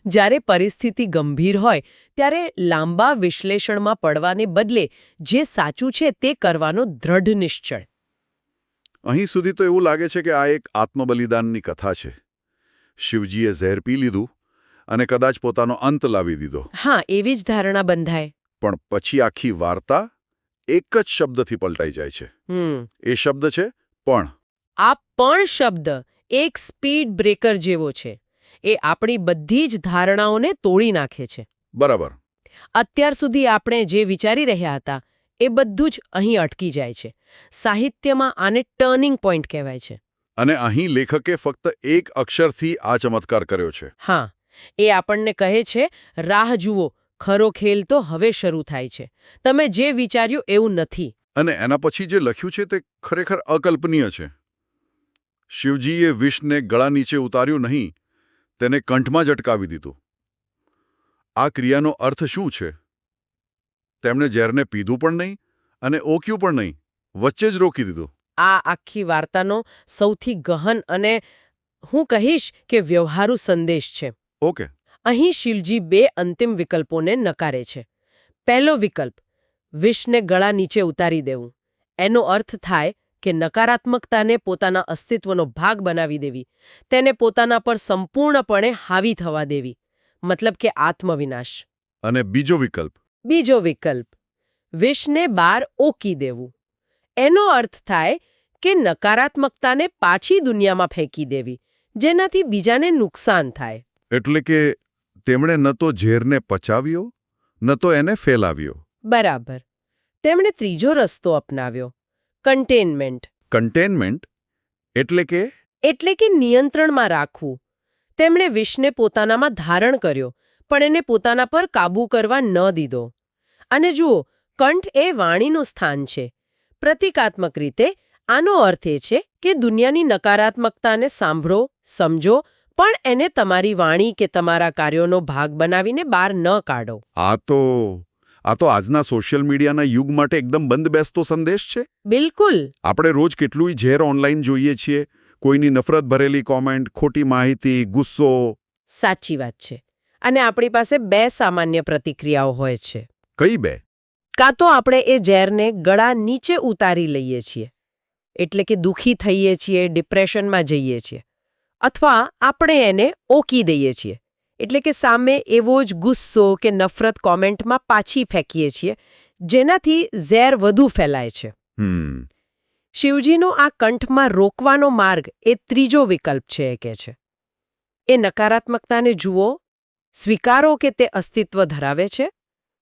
જ્યારે પરિસ્થિતિ ગંભીર હોય ત્યારે લાંબા વિશ્લેષણમાં પડવાને બદલે જે સાચું છે તે કરવાનો દ્રઢ નિશ્ચય. અહીં સુધી તો એવું લાગે છે કે આ એક આત્મબલિદાનની કથા છે. શિવજીએ ઝેર પી લીધું અને કદાચ પોતાનો અંત લાવી દીધો. હા, એવી જ ધારણા બંધાય. પણ પછી આખી વાર્તા એક જ શબ્દથી પલટાઈ જાય છે. એ શબ્દ છે પણ. આ પણ શબ્દ એક સ્પીડ બ્રેકર જેવો છે. એ આપણી બધી જ ધારણાઓને તોડી નાખે છે. બરાબર. અત્યાર સુધી આપણે જે વિચારી રહ્યા હતા એ બધું જ અહીં અટકી જાય છે. સાહિત્યમાં આને ટર્નિંગ પોઈન્ટ કહેવાય છે. અને અહીં લેખકે ફક્ત એક અક્ષરથી આ ચમત્કાર કર્યો છે. હા, એ આપણને કહે છે, રાહ જુઓ, ખરો ખેલ તો હવે શરૂ થાય છે. તમે જે વિચાર્યું એવું નથી. અને એના પછી જે લખ્યું છે તે ખરેખર અકલ્પનીય છે. શિવજીએ વિષને ગળા નીચે ઉતાર્યું નહીં, તેને કંઠમાં જ અટકાવી દીધું. આ ક્રિયાનો અર્થ શું છે? તેમણે ઝેરને પીધું પણ નહીં અને ઓક્યું પણ નહીં, વચ્ચે જ રોકી દીધું. આ આખી વાર્તાનો સૌથી ગહન અને હું કહીશ કે વ્યવહારુ સંદેશ છે. ઓકે. અહીં શિવજી બે અંતિમ વિકલ્પોને નકારે છે. પહેલો વિકલ્પ, વિષને ગળા નીચે ઉતારી દેવું. એનો અર્થ થાય કે નકારાત્મકતાને પોતાના અસ્તિત્વનો ભાગ બનાવી દેવી, તેને પોતાના પર સંપૂર્ણપણે હાવી થવા દેવી, મતલબ કે આત્મવિનાશ. અને બીજો વિકલ્પ? બીજો વિકલ્પ, વિષને બહાર ઓકી દેવું. એનો અર્થ થાય કે નકારાત્મકતાને પાછી દુનિયામાં ફેંકી દેવી, જેનાથી બીજાને નુકસાન થાય. એટલે કે તેમણે ન તો ઝેરને પચાવ્યો, ન તો એને ફેલાવ્યો. બરાબર. તેમણે ત્રીજો રસ્તો અપનાવ્યો, કન્ટેનમેન્ટ. કન્ટેનમેન્ટ એટલે કે એટલે કે નિયંત્રણમાં રાખવું. તેમણે વિષને પોતાનામાં ધારણ કર્યો, પણ એને પોતાના પર કાબૂ કરવા ન દીધો. અને જુઓ, કંઠ એ વાણીનું સ્થાન છે. પ્રતિકાત્મક રીતે આનો અર્થ એ છે કે દુનિયાની નકારાત્મકતાને સાંભળો, સમજો, પણ એને તમારી વાણી કે તમારા કાર્યોનો ભાગ બનાવીને બહાર ન કાઢો. આ તો આજના સોશિયલ મીડિયાના યુગ માટે એકદમ બંધબેસતો સંદેશ છે. બિલકુલ. આપણે રોજ કેટલુંય ઝેર ઓનલાઈન જોઈએ છીએ. કોઈની નફરત ભરેલી કોમેન્ટ, ખોટી માહિતી, ગુસ્સો. સાચી વાત છે. અને આપણી પાસે બે સામાન્ય પ્રતિક્રિયાઓ હોય છે. કઈ બે? કાં તો આપણે એ ઝેરને ગળા નીચે ઉતારી લઈએ છીએ, એટલે કે દુઃખી થઈએ છીએ, ડિપ્રેશનમાં જઈએ છીએ. અથવા આપણે એને ઓકી દઈએ છીએ, એટલે કે સામે એવો જ ગુસ્સો કે નફરત કોમેન્ટમાં પાછી ફેંકીએ છીએ, જેનાથી ઝેર વધુ ફેલાય છે. શિવજીનો આ કંઠમાં રોકવાનો માર્ગ એ ત્રીજો વિકલ્પ છે, એ કહે છે. એ નકારાત્મકતાને જુઓ, સ્વીકારો કે તે અસ્તિત્વ ધરાવે છે,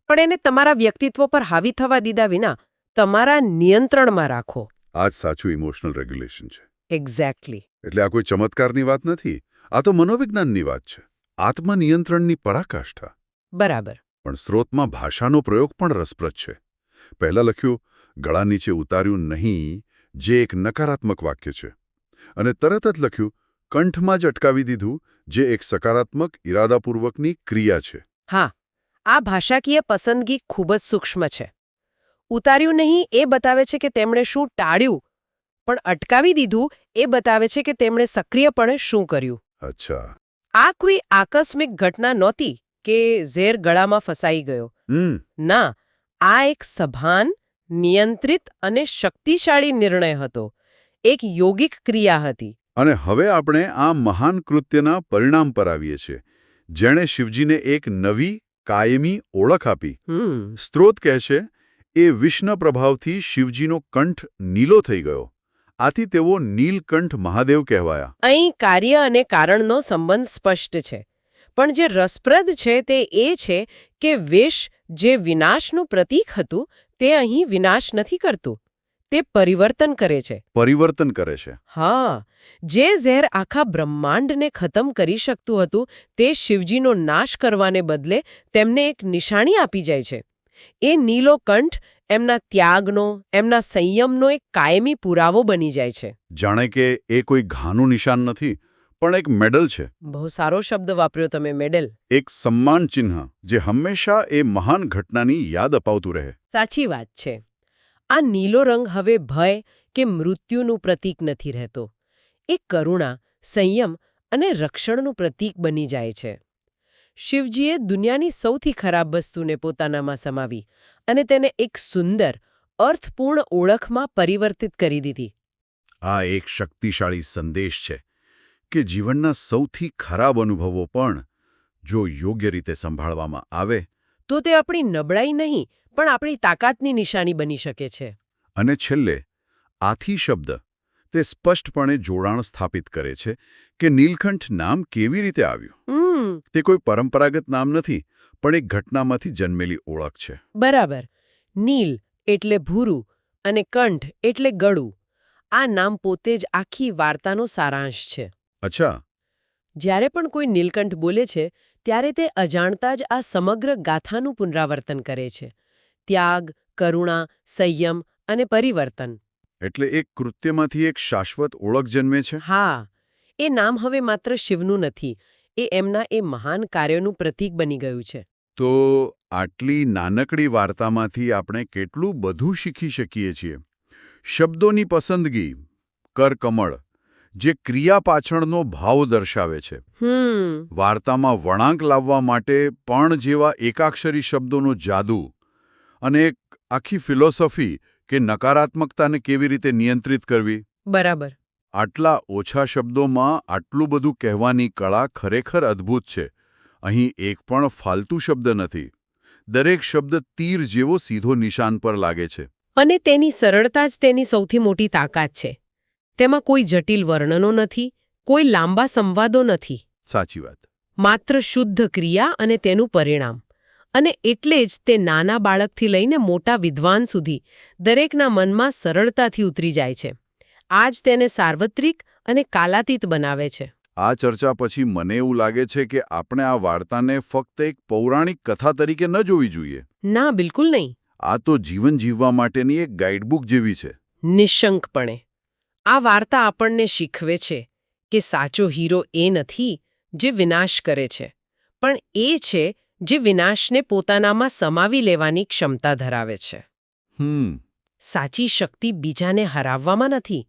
પણ એને તમારા વ્યક્તિત્વ પર હાવી થવા દીધા વિના તમારા નિયંત્રણમાં રાખો. આ જ સાચું ઇમોશનલ રેગ્યુલેશન છે. એક્ઝેક્ટલી. એટલે આ કોઈ ચમત્કારની વાત નથી. આ તો મનોવિજ્ઞાનની વાત છે. આત્મનિયંત્રણની પરાકાષ્ઠા. બરાબર. પણ સ્ત્રોતમાં ભાષાનો પ્રયોગ પણ રસપ્રદ છે. પહેલા લખ્યું, ગળા નીચે ઉતાર્યું નહીં, જે એક નકારાત્મક વાક્ય છે. અને તરત જ લખ્યું, કંઠમાં જ અટકાવી દીધું, જે એક સકારાત્મક ઇરાદાપૂર્વકની ક્રિયા છે. હા, આ ભાષાકીય પસંદગી ખૂબ જ સૂક્ષ્મ છે. ઉતાર્યું નહીં એ બતાવે છે કે તેમણે શું ટાળ્યું, પણ અટકાવી દીધું એ બતાવે છે કે તેમણે સક્રિયપણે શું કર્યું. અચ્છા. આ કોઈ આકસ્મિક ઘટના નહોતી કે ઝેર ગળામાં ફસાઈ ગયો. ના, આ એક સભાન, નિયંત્રિત અને શક્તિશાળી નિર્ણય હતો. એક યોગિક ક્રિયા હતી. અને હવે આપણે આ મહાન કૃત્યના પરિણામ પર આવીએ છીએ, જેણે શિવજીને એક નવી, કાયમી ઓળખ આપી. સ્ત્રોત કહે છે, એ વિષના પ્રભાવથી શિવજીનો કંઠ નીલો થઈ ગયો. આથી તેઓ નીલકંઠ મહાદેવ કહેવાયા. અહીં કાર્ય અને કારણનો સંબંધ સ્પષ્ટ છે. પણ જે રસપ્રદ છે તે એ છે કે વિષ, જે વિનાશનું પ્રતીક હતું, તે અહીં વિનાશ નથી કરતું. તે પરિવર્તન કરે છે. પરિવર્તન કરે છે. હા, જે ઝેર આખા બ્રહ્માંડને ખતમ કરી શકતું હતું, તે શિવજીનો નાશ કરવાને બદલે તેમને એક નિશાની આપી જાય છે. એ નીલો કંઠ એમના ત્યાગનો, એમના સંયમનો એક કાયમી પુરાવો બની જાય છે. જાણે કે એ કોઈ ઘાનું નિશાન નથી, પણ એક મેડલ છે. બહુ સારો શબ્દ વાપર્યો તમે, મેડલ. એક સન્માન ચિહ્ન, જે હંમેશા એ મહાન ઘટનાની યાદ અપાવતું રહે. સાચી વાત છે. આ નીલો રંગ હવે ભય કે મૃત્યુનું પ્રતીક નથી રહેતો. એ કરુણા, સંયમ અને રક્ષણનું પ્રતીક બની જાય છે. શિવજીએ દુનિયાની સૌથી ખરાબ વસ્તુને પોતાનામાં સમાવી અને તેને એક સુંદર, અર્થપૂર્ણ ઓળખમાં પરિવર્તિત કરી દીધી. આ એક શક્તિશાળી સંદેશ છે કે જીવનના સૌથી ખરાબ અનુભવો પણ જો યોગ્ય રીતે સંભાળવામાં આવે તો તે આપણી નબળાઈ નહીં, પણ આપણી તાકાતની નિશાની બની શકે છે. અને છેલ્લે, આથી શબ્દ તે સ્પષ્ટપણે જોડાણ સ્થાપિત કરે છે કે નીલકંઠ નામ કેવી રીતે આવ્યું. તે કોઈ પરંપરાગત નામ નથી, પણ એક ઘટનામાંથી જન્મેલી ઓળખ છે. બરાબર. નીલ એટલે ભૂરું અને કંઠ એટલે ગળું. આ નામ પોતે જ આખી વાર્તાનો સારાંશ છે. અચ્છા. જ્યારે પણ કોઈ નીલકંઠ બોલે છે, ત્યારે તે અજાણતા જ આ સમગ્ર ગાથાનું પુનરાવર્તન કરે છે. ત્યાગ, કરુણા, સંયમ અને પરિવર્તન. એટલે એક કૃત્યમાંથી એક શાશ્વત ઓળખ જન્મે છે. હા, એ નામ હવે માત્ર શિવનું નથી, એ એમના એ મહાન કાર્યનું પ્રતીક બની ગયું છે. તો આટલી નાનકડી વાર્તામાંથી આપણે કેટલું બધું શીખી શકીએ છીએ. શબ્દોની પસંદગી, કરકમળ, જે ક્રિયા પાછળનો ભાવ દર્શાવે છે. વાર્તામાં વળાંક લાવવા માટે પણ જેવા એકાક્ષરી શબ્દોનો જાદુ, અને એક આખી ફિલોસોફી કે નકારાત્મકતાને કેવી રીતે નિયંત્રિત કરવી. બરાબર. આટલા ઓછા શબ્દોમાં આટલું બધું કહેવાની કળા ખરેખર અદ્ભુત છે. અહીં એક પણ ફાલતુ શબ્દ નથી. દરેક શબ્દ તીર જેવો સીધો નિશાન પર લાગે છે. અને તેની સરળતા જ તેની સૌથી મોટી તાકાત છે. તેમાં કોઈ જટિલ વર્ણનો નથી, કોઈ લાંબા સંવાદો નથી. સાચી વાત. માત્ર શુદ્ધ ક્રિયા અને તેનું પરિણામ. અને એટલે જ તે નાના બાળકથી લઈને મોટા વિદ્વાન સુધી દરેકના મનમાં સરળતાથી ઉતરી જાય છે. આ જ તેને સાર્વત્રિક અને કાલાતીત બનાવે છે. આ ચર્ચા પછી મને એવું લાગે છે કે આપણે આ વાર્તાને ફક્ત એક પૌરાણિક કથા તરીકે ન જોવી જોઈએ. ના, બિલકુલ નહીં. આ તો જીવન જીવવા માટેની એક ગાઈડબુક જેવી છે. નિઃશંકપણે. આ વાર્તા આપણને શીખવે છે કે સાચો હીરો એ નથી જે વિનાશ કરે છે, પણ એ છે જે વિનાશને પોતાનામાં સમાવી લેવાની ક્ષમતા ધરાવે છે. સાચી શક્તિ બીજાને હરાવવામાં નથી,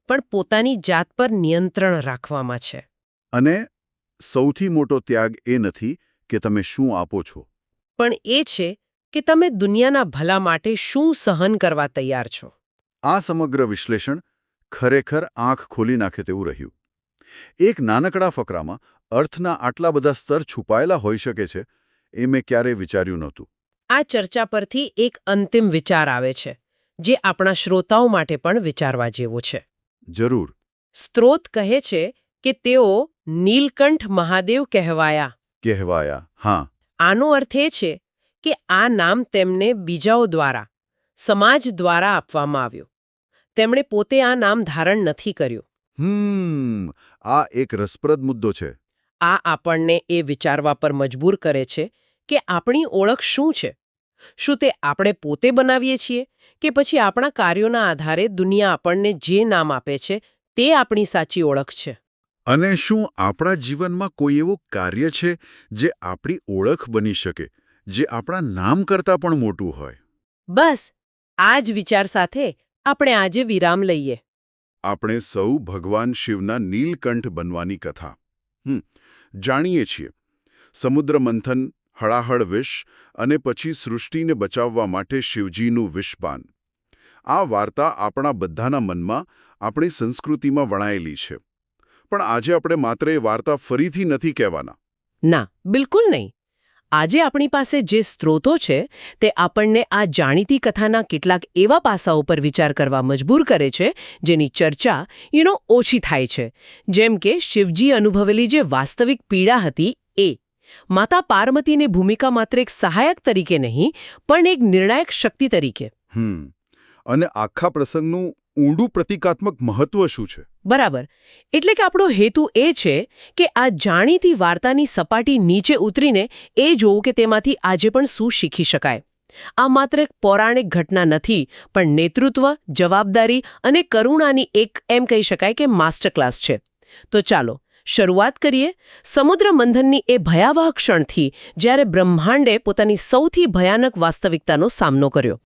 પણ પોતાની જાત પર નિયંત્રણ રાખવામાં છે. અને સૌથી મોટો ત્યાગ એ નથી કે તમે શું આપો છો, પણ એ છે કે તમે દુનિયાના ભલા માટે શું સહન કરવા તૈયાર છો. આ સમગ્ર વિશ્લેષણ ખરેખર આંખ ખોલી નાખે તેવું રહ્યું. એક નાનકડા ફકરામાં અર્થના આટલા બધા સ્તર છુપાયેલા હોઈ શકે છે, એ મેં ક્યારેય વિચાર્યું નહોતું. આ ચર્ચા પરથી એક અંતિમ વિચાર આવે છે, જે આપણા શ્રોતાઓ માટે પણ વિચારવા જેવો છે. જરૂર. સ્ત્રોત કહે છે કે તેઓ નીલકંઠ મહાદેવ કહેવાયા. હા. આનો અર્થ એ છે કે આ નામ તેમને બીજાઓ દ્વારા, સમાજ દ્વારા આપવામાં આવ્યું. તેમણે પોતે આ નામ ધારણ નથી કર્યું. આ એક રસપ્રદ મુદ્દો છે. આ આપણને એ વિચારવા પર મજબૂર કરે છે કે આપણી ઓળખ શું છે. શું તે આપણે પોતે બનાવીએ છીએ કે પછી આપણા કાર્યોના આધારે દુનિયા આપણને જે નામ આપે છે તે આપણી સાચી ઓળખ છે. અને શું આપણા જીવનમાં કોઈ એવું કાર્ય છે જે આપણી ઓળખ બની શકે, જે આપણા નામ કરતાં પણ મોટું હોય? બસ આ જ વિચાર સાથે આપણે આજે વિરામ લઈએ. આપણે સૌ ભગવાન શિવના નીલકંઠ બનવાની કથા જાણીએ છીએ. સમુદ્ર મંથન, હળાહળ વિષ અને પછી સૃષ્ટિને બચાવવા માટે શિવજીનું વિષપાન. આ વાર્તા આપણા બધાના મનમાં, આપણી સંસ્કૃતિમાં વણાયેલી છે. પણ આજે આપણે માત્ર એ વાર્તા ફરીથી નથી કહેવાના. ના, બિલકુલ નહીં. આજે આપણી પાસે જે સ્ત્રોતો છે તે આપણને આ જાણીતી કથાના કેટલાક એવા પાસાઓ પર વિચાર કરવા મજબૂર કરે છે જેની ચર્ચા ઓછી થાય છે. જેમ કે શિવજી અનુભવેલી જે વાસ્તવિક પીડા હતી એ. માતા પાર્વતીની ભૂમિકા માત્ર એક સહાયક તરીકે નહીં, પણ એક નિર્ણાયક શક્તિ તરીકે. અને આખા પ્રસંગનું ઊંડું પ્રતિકાત્મક મહત્વ શું છે? બરાબર. એટલે કે આપણો હેતુ એ છે કે આ જાણીતી વાર્તાની સપાટી નીચે ઉતરીને એ જોવું કે તેમાંથી આજે પણ શું શીખી શકાય. આ માત્ર એક પૌરાણિક ઘટના નથી, પણ નેતૃત્વ, જવાબદારી અને કરુણાની એક એમ કહી શકાય કે માસ્ટર ક્લાસ છે. તો ચાલો શરૂઆત કરીએ સમુદ્ર મંથનની એ ભયાવહ ક્ષણથી, જ્યારે બ્રહ્માંડે પોતાની સૌથી ભયાનક વાસ્તવિકતાનો સામનો કર્યો.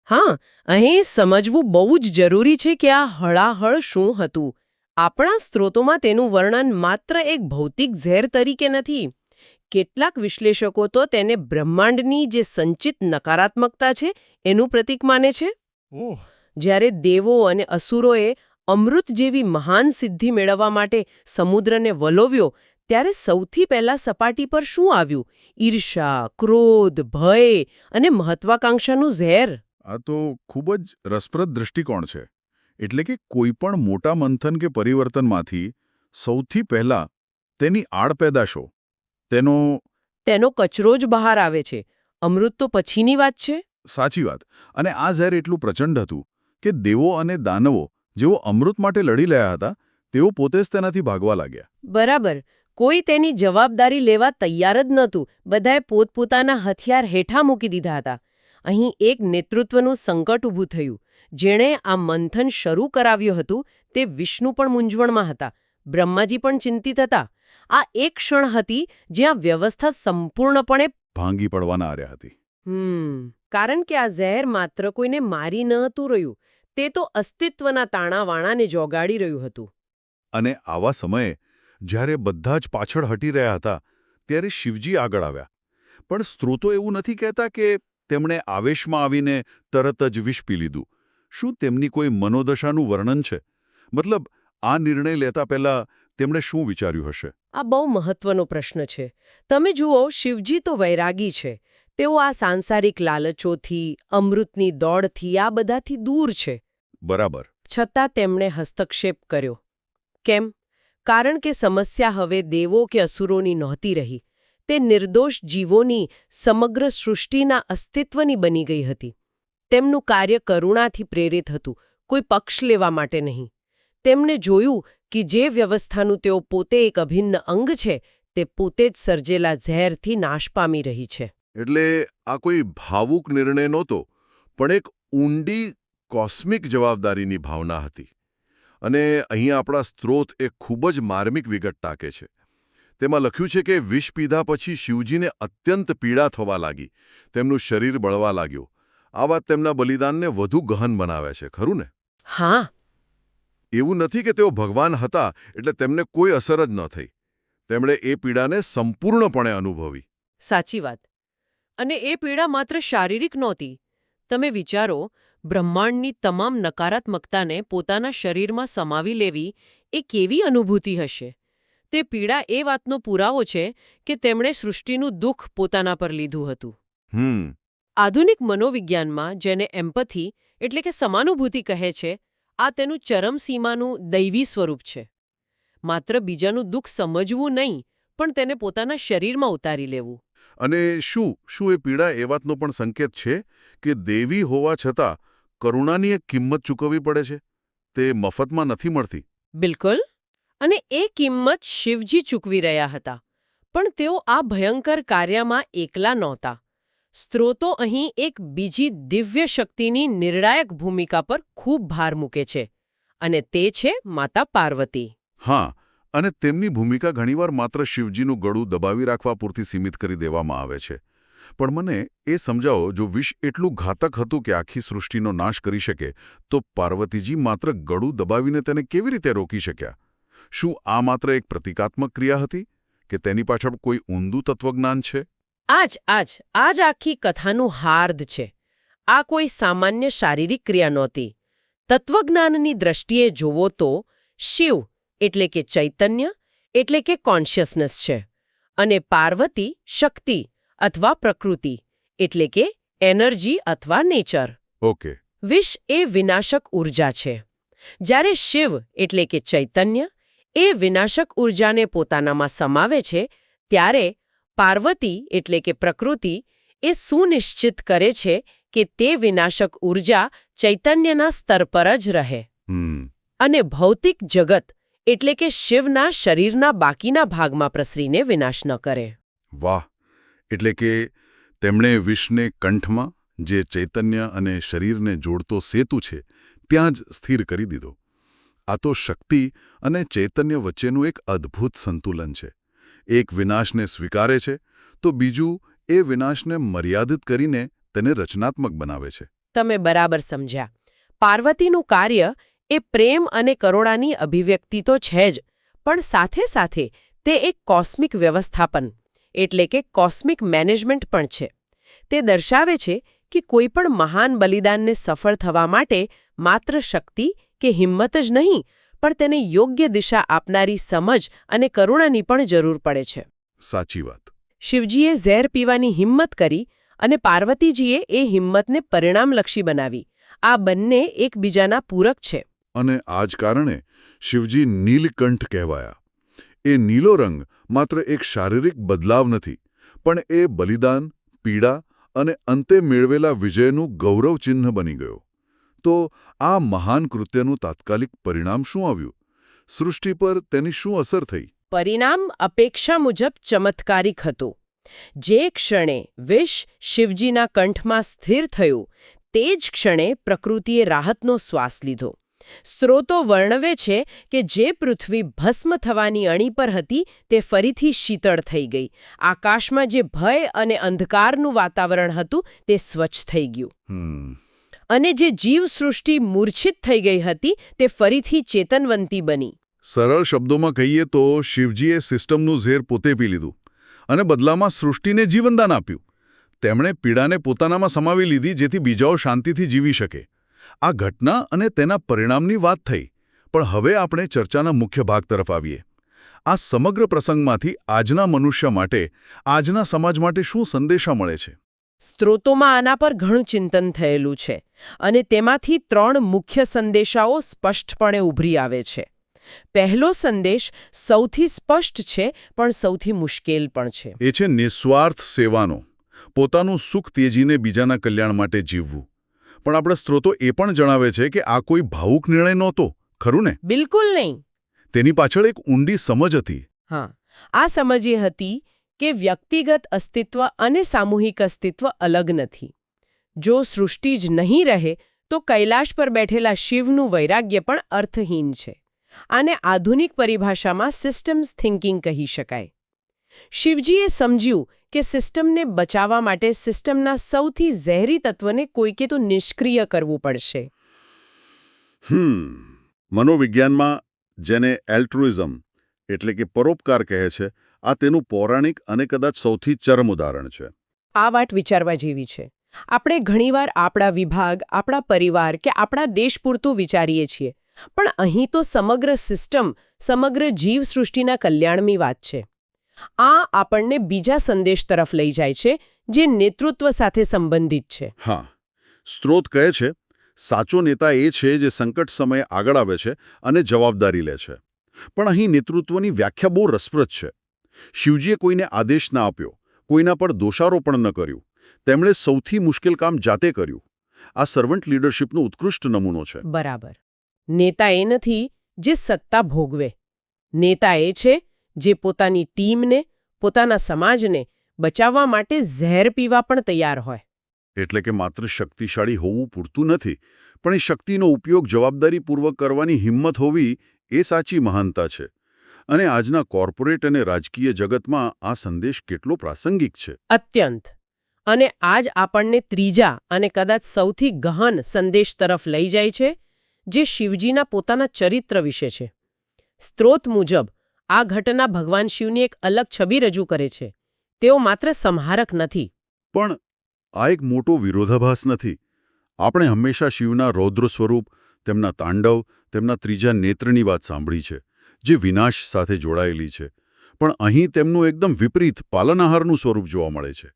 અહીં સમજવું બહુ જ જરૂરી છે કે આ હળાહળ શું હતું. આપણા સ્ત્રોતોમાં તેનું વર્ણન માત્ર એક ભૌતિક ઝેર તરીકે નથી. કેટલાક વિશ્લેષકો તો તેને બ્રહ્માંડની જે સંચિત નકારાત્મકતા છે એનું પ્રતીક માને છે. જ્યારે દેવો અને અસુરોએ અમૃત જેવી મહાન સિદ્ધિ મેળવવા માટે સમુદ્રને વલોવ્યો, ત્યારે સૌથી પહેલા સપાટી પર શું આવ્યું? ઈર્ષા, ક્રોધ, ભય અને મહત્વાકાંક્ષાનું ઝેર. આ તો ખૂબ જ રસપ્રદ દૃષ્ટિકોણ છે. એટલે કે કોઈ પણ મોટા મંથન કે પરિવર્તનમાંથી સૌથી પહેલા તેની આડપેદાશો, તેનો કચરો જ બહાર આવે છે. અમૃત તો પછીની વાત છે. સાચી વાત. અને આ ઝેર એટલું પ્રચંડ હતું કે દેવો અને દાનવો જેઓ અમૃત માટે લડી રહ્યા હતા, તેઓ પોતે જ તેનાથી ભાગવા લાગ્યા. બરાબર. કોઈ તેની જવાબદારી લેવા તૈયાર જ નહોતું. બધાએ પોતપોતાના હથિયાર હેઠા મૂકી દીધા હતા. અહીં એક નેતૃત્વનું સંકટ ઊભું થયું. જેણે આ મંથન શરૂ કરાવ્યું હતું તે વિષ્ણુ પણ મૂંઝવણમાં હતા. બ્રહ્માજી પણ ચિંતિત હતા. આ એક ક્ષણ હતી જ્યાં વ્યવસ્થા સંપૂર્ણપણે ભાંગી પડવાના આર્યા હતી. કારણ કે આ ઝેર માત્ર કોઈને મારી ન હતું રહ્યું, તે તો અસ્તિત્વના તાણાવાણાને જોગાડી રહ્યું હતું. અને આવા સમયે જ્યારે બધા જ પાછળ હટી રહ્યા હતા, ત્યારે શિવજી આગળ આવ્યા. પણ સ્ત્રોતો એવું નથી કહેતા કે તેમણે આવેશમાં આવીને તરત જ વિષ પી લીધું. શું તેમની કોઈ મનોદશાનું વર્ણન છે? મતલબ, આ નિર્ણય લેતા પહેલા તેમણે શું વિચાર્યું હશે? આ બહુ મહત્વનો પ્રશ્ન છે. તમે જુઓ, શિવજી તો વૈરાગી છે. તેઓ આ સાંસારિક લાલચોથી, અમૃતની દોડથી, આ બધાથી દૂર છે. બરાબર. છતાં તેમણે હસ્તક્ષેપ કર્યો. કેમ? કારણ કે સમસ્યા હવે દેવો કે અસુરોની નહોતી રહી. તે નિર્દોષ જીવોની સમગ્ર સૃષ્ટિના અસ્તિત્વની બની ગઈ હતી. તેમનું કાર્ય કરુણાથી પ્રેરિત હતું, કોઈ પક્ષ લેવા માટે નહીં. તેમણે જોયું કે જે વ્યવસ્થાનું તેઓ પોતે એક અભિન્ન અંગ છે, તે પોતે જ સર્જેલા ઝેરથી નાશ પામી રહી છે. એટલે આ કોઈ ભાવુક નિર્ણય નહોતો, પણ એક ઊંડી કોસ્મિક જવાબદારીની ભાવના હતી. અને અહીં આપણા સ્ત્રોત એક ખૂબ જ માર્મિક વિગત ટાંકે છે. તેમાં લખ્યું છે કે વિષ પીધા પછી શિવજીને અત્યંત પીડા થવા લાગી, તેમનું શરીર બળવા લાગ્યું. આ વાત તેમના બલિદાનને વધુ ગહન બનાવે છે, ખરું ને? હા, એવું નથી કે તેઓ ભગવાન હતા એટલે તેમને કોઈ અસર જ ન થઈ. તેમણે એ પીડાને સંપૂર્ણપણે અનુભવી. સાચી વાત. અને એ પીડા માત્ર શારીરિક નહોતી. તમે વિચારો, બ્રહ્માંડની તમામ નકારાત્મકતાને પોતાના શરીરમાં સમાવી લેવી એ કેવી અનુભૂતિ હશે? તે પીડા એ વાતનો પુરાવો છે કે તેમણે સૃષ્ટિનું દુઃખ પોતાના પર લીધું હતું. આધુનિક મનોવિજ્ઞાનમાં જેને એમ્પથી એટલે કે સમાનુભૂતિ કહે છે, આ તેનું ચરમસીમાનું દૈવી સ્વરૂપ છે. માત્ર બીજાનું દુઃખ સમજવું નહીં, પણ તેને પોતાના શરીરમાં ઉતારી લેવું. અને શું એ પીડા એ વાતનો પણ સંકેત છે કે દેવી હોવા છતાં કરુણાની એક કિંમત ચૂકવવી પડે છે? તે મફતમાં નથી મળતી. બિલકુલ. અને એ કિંમત શિવજી ચૂકવી રહ્યા હતા. પણ તેઓ આ ભયંકર કાર્યમાં એકલા નહોતા. સ્ત્રોતો અહીં એક બીજી દિવ્ય શક્તિની નિર્ણાયક ભૂમિકા પર ખૂબ ભાર મૂકે છે. અને તે છે માતા પાર્વતી. હા, અને તેમની ભૂમિકા ઘણીવાર માત્ર શિવજીનું ગળું દબાવી રાખવા પૂરતી સીમિત કરી દેવામાં આવે છે. પણ મને એ સમજાવો, જો વિષ એટલું ઘાતક હતું કે આખી સૃષ્ટિનો નાશ કરી શકે, તો પાર્વતીજી માત્ર ગળું દબાવીને તેને કેવી રીતે રોકી શક્યા? શું આ માત્ર એક પ્રતિકાત્મક ક્રિયા હતી કે તેની પાછળ કોઈ ઊંડું તત્વજ્ઞાન છે? આજ આખી કથાનું હાર્દ છે. આ કોઈ સામાન્ય શારીરિક ક્રિયા નહોતી. તત્વજ્ઞાનની દ્રષ્ટિએ જોવો તો શિવ એટલે કે ચૈતન્ય એટલે કે કોન્શિયસનેસ છે, અને પાર્વતી શક્તિ અથવા પ્રકૃતિ એટલે કે એનર્જી અથવા નેચર. ઓકે. વિષ એ વિનાશક ઉર્જા છે, જ્યારે શિવ એટલે કે ચૈતન્ય એ વિનાશક ઉર્જાને પોતાનામાં સમાવે છે, ત્યારે પાર્વતી એટલે કે પ્રકૃતિ એ સુનિશ્ચિત કરે છે કે તે વિનાશક ઉર્જા ચૈતન્યના સ્તર પર જ રહે. અને ભૌતિક જગત એટલે કે શિવના શરીરના બાકીના ભાગમાં પ્રસરીને વિનાશ ન કરે. વાહ! એટલે કે તેમણે વિષને કંઠમાં, જે ચૈતન્ય અને શરીરને જોડતો સેતુ છે, ત્યાં જ સ્થિર કરી દીધો. આ તો શક્તિ અને ચૈતન્ય વચ્ચેનું એક અદ્ભુત સંતુલન છે. એક વિનાશને સ્વીકારે છે, તો બીજું એ વિનાશને મર્યાદિત કરીને તેને રચનાત્મક બનાવે છે. તમે બરાબર સમજ્યા. પાર્વતીનું કાર્ય એ પ્રેમ અને કરુણાની અભિવ્યક્તિ તો છે જ, પણ સાથે સાથે તે એક કોસ્મિક વ્યવસ્થાપન એટલે કે કોસ્મિક મેનેજમેન્ટ પણ છે. તે દર્શાવે છે કે કોઈ પણ મહાન બલિદાનને સફળ થવા માટે માત્ર શક્તિ કે હિંમત જ નહીં, પણ તેને યોગ્ય દિશા આપનારી સમજ અને કરુણાની પણ જરૂર પડે છે. સાચી વાત. શિવજીએ ઝેર પીવાની હિંમત કરી અને પાર્વતીજીએ એ હિંમતને પરિણામલક્ષી બનાવી. આ બંને એકબીજાના પૂરક છે. અને આ જ કારણે શિવજી નીલકંઠ કહેવાયા. એ નીલો રંગ માત્ર એક શારીરિક બદલાવ નથી, પણ એ બલિદાન, પીડા અને અંતે મેળવેલા વિજયનું ગૌરવચિહ્ન બની ગયો. તો આ મહાન કૃત્યનું તાત્કાલિક પરિણામ શું આવ્યું? સૃષ્ટિ પર તેની શું અસર થઈ? પરિણામ અપેક્ષા મુજબ ચમત્કારિક હતું. જે ક્ષણે વિષ શિવજીના કંઠમાં સ્થિર થયું, તે જ ક્ષણે પ્રકૃતિએ રાહતનો શ્વાસ લીધો. સ્ત્રોતો વર્ણવે છે કે જે પૃથ્વી ભસ્મ થવાની અણી પર હતી, તે ફરીથી શીતળ થઈ ગઈ. આકાશમાં જે ભય અને અંધકારનું વાતાવરણ હતું, તે સ્વચ્છ થઈ ગયું. અને જે જીવસૃષ્ટિ મૂર્છિત થઈ ગઈ હતી, તે ફરીથી ચેતનવંતી બની. સરળ શબ્દોમાં કહીએ તો શિવજીએ સિસ્ટમનું ઝેર પોતે પી લીધું અને બદલામાં સૃષ્ટિને જીવનદાન આપ્યું. તેમણે પીડાને પોતાનામાં સમાવી લીધી, જેથી બીજાઓ શાંતિથી જીવી શકે. આ ઘટના અને તેના પરિણામની વાત થઈ, પણ હવે આપણે ચર્ચાના મુખ્ય ભાગ તરફ આવીએ. આ સમગ્ર પ્રસંગમાંથી આજના મનુષ્ય માટે, આજના સમાજ માટે શું સંદેશા મળે છે? સ્ત્રોતોમાં આના પર ઘણું ચિંતન થયેલું છે, અને તેમાંથી 3 મુખ્ય સંદેશાઓ સ્પષ્ટપણે ઉભરી આવે છે. પહેલો સંદેશ સૌથી સ્પષ્ટ છે પણ સૌથી મુશ્કેલ પણ છે. એ છે નિસ્વાર્થ સેવાનો, પોતાનું સુખ ત્યજીને બીજાના કલ્યાણ માટે જીવવું. પણ આપણા સ્ત્રોતો એ પણ જણાવે છે કે આ કોઈ ભાવુક નિર્ણય નહોતો, ખરું ને? બિલકુલ નહીં. તેની પાછળ એક ઊંડી સમજ હતી. હા, આ સમજ એ હતી કે વ્યક્તિગત અસ્તિત્વ અને સામૂહિક અસ્તિત્વ અલગ નથી. જો સૃષ્ટિ જ નહીં રહે તો કૈલાશ પર બેઠેલા શિવનું વૈરાગ્ય પણ અર્થહીન છે. આને આધુનિક પરિભાષામાં સિસ્ટમ્સ થિંકિંગ કહી શકાય. શિવજીએ સમજ્યું કે સિસ્ટમને બચાવવા માટે સિસ્ટમના સૌથી ઝેરી તત્વને કોઈકે તો નિષ્ક્રિય કરવું પડશે. મનોવિજ્ઞાનમાં જેને એલ્ટ્રુઇઝમ એટલે કે પરોપકાર કહે છે, આ તેનું પૌરાણિક અને કદાચ સૌથી ચરમ ઉદાહરણ છે. આ વાત વિચારવા જેવી છે. આપણે ઘણીવાર આપણા વિભાગ, આપણા પરિવાર કે આપણા દેશ પૂરતું વિચારીએ છીએ, પણ અહીં તો સમગ્ર સિસ્ટમ, સમગ્ર જીવસૃષ્ટિના કલ્યાણની વાત છે. આ આપણને બીજા સંદેશ તરફ લઈ જાય છે, જે નેતૃત્વ સાથે સંબંધિત છે. હા, સ્ત્રોત કહે છે, સાચો નેતા એ છે જે સંકટ સમયે આગળ આવે છે અને જવાબદારી લે છે. પણ અહીં નેતૃત્વની વ્યાખ્યા બહુ રસપ્રદ છે. શિવજીએ કોઈને આદેશ ના આપ્યો, કોઈના પર દોષારોપણ ન કર્યું. તેમણે સૌથી મુશ્કેલ કામ જાતે કર્યું. આ સર્વન્ટ લીડરશીપનો ઉત્કૃષ્ટ નમૂનો છે. બરાબર. નેતા એ નથી જે સત્તા ભોગવે. નેતા એ છે જે પોતાની ટીમને, પોતાના સમાજને બચાવવા માટે ઝેર પીવા પણ તૈયાર હોય. એટલે કે માત્ર શક્તિશાળી હોવું પૂરતું નથી, પણ એ શક્તિનો ઉપયોગ જવાબદારીપૂર્વક કરવાની હિંમત હોવી એ સાચી મહાનતા છે. અને આજના કોર્પોરેટ અને રાજકીય જગતમાં આ સંદેશ કેટલો પ્રાસંગિક છે. અત્યંત. અને આજ આપણને ત્રીજા અને કદાચ સૌથી ગહન સંદેશ તરફ લઈ જાય છે, જે શિવજીના પોતાના ચરિત્ર વિશે છે. સ્ત્રોત મુજબ આ ઘટના ભગવાન શિવની એક અલગ છબી રજૂ કરે છે. તેઓ માત્ર સંહારક નથી. પણ આ એક મોટો વિરોધાભાસ નથી. આપણે હંમેશા શિવના રૌદ્ર સ્વરૂપ, તેમના તાંડવ, તેમના ત્રીજા નેત્રની વાત સાંભળી છે, જે વિનાશ સાથે જોડાયેલી છે. પણ અહીં તેમનું એકદમ વિપરીત પાલનહારનું સ્વરૂપ જોવા મળે છે.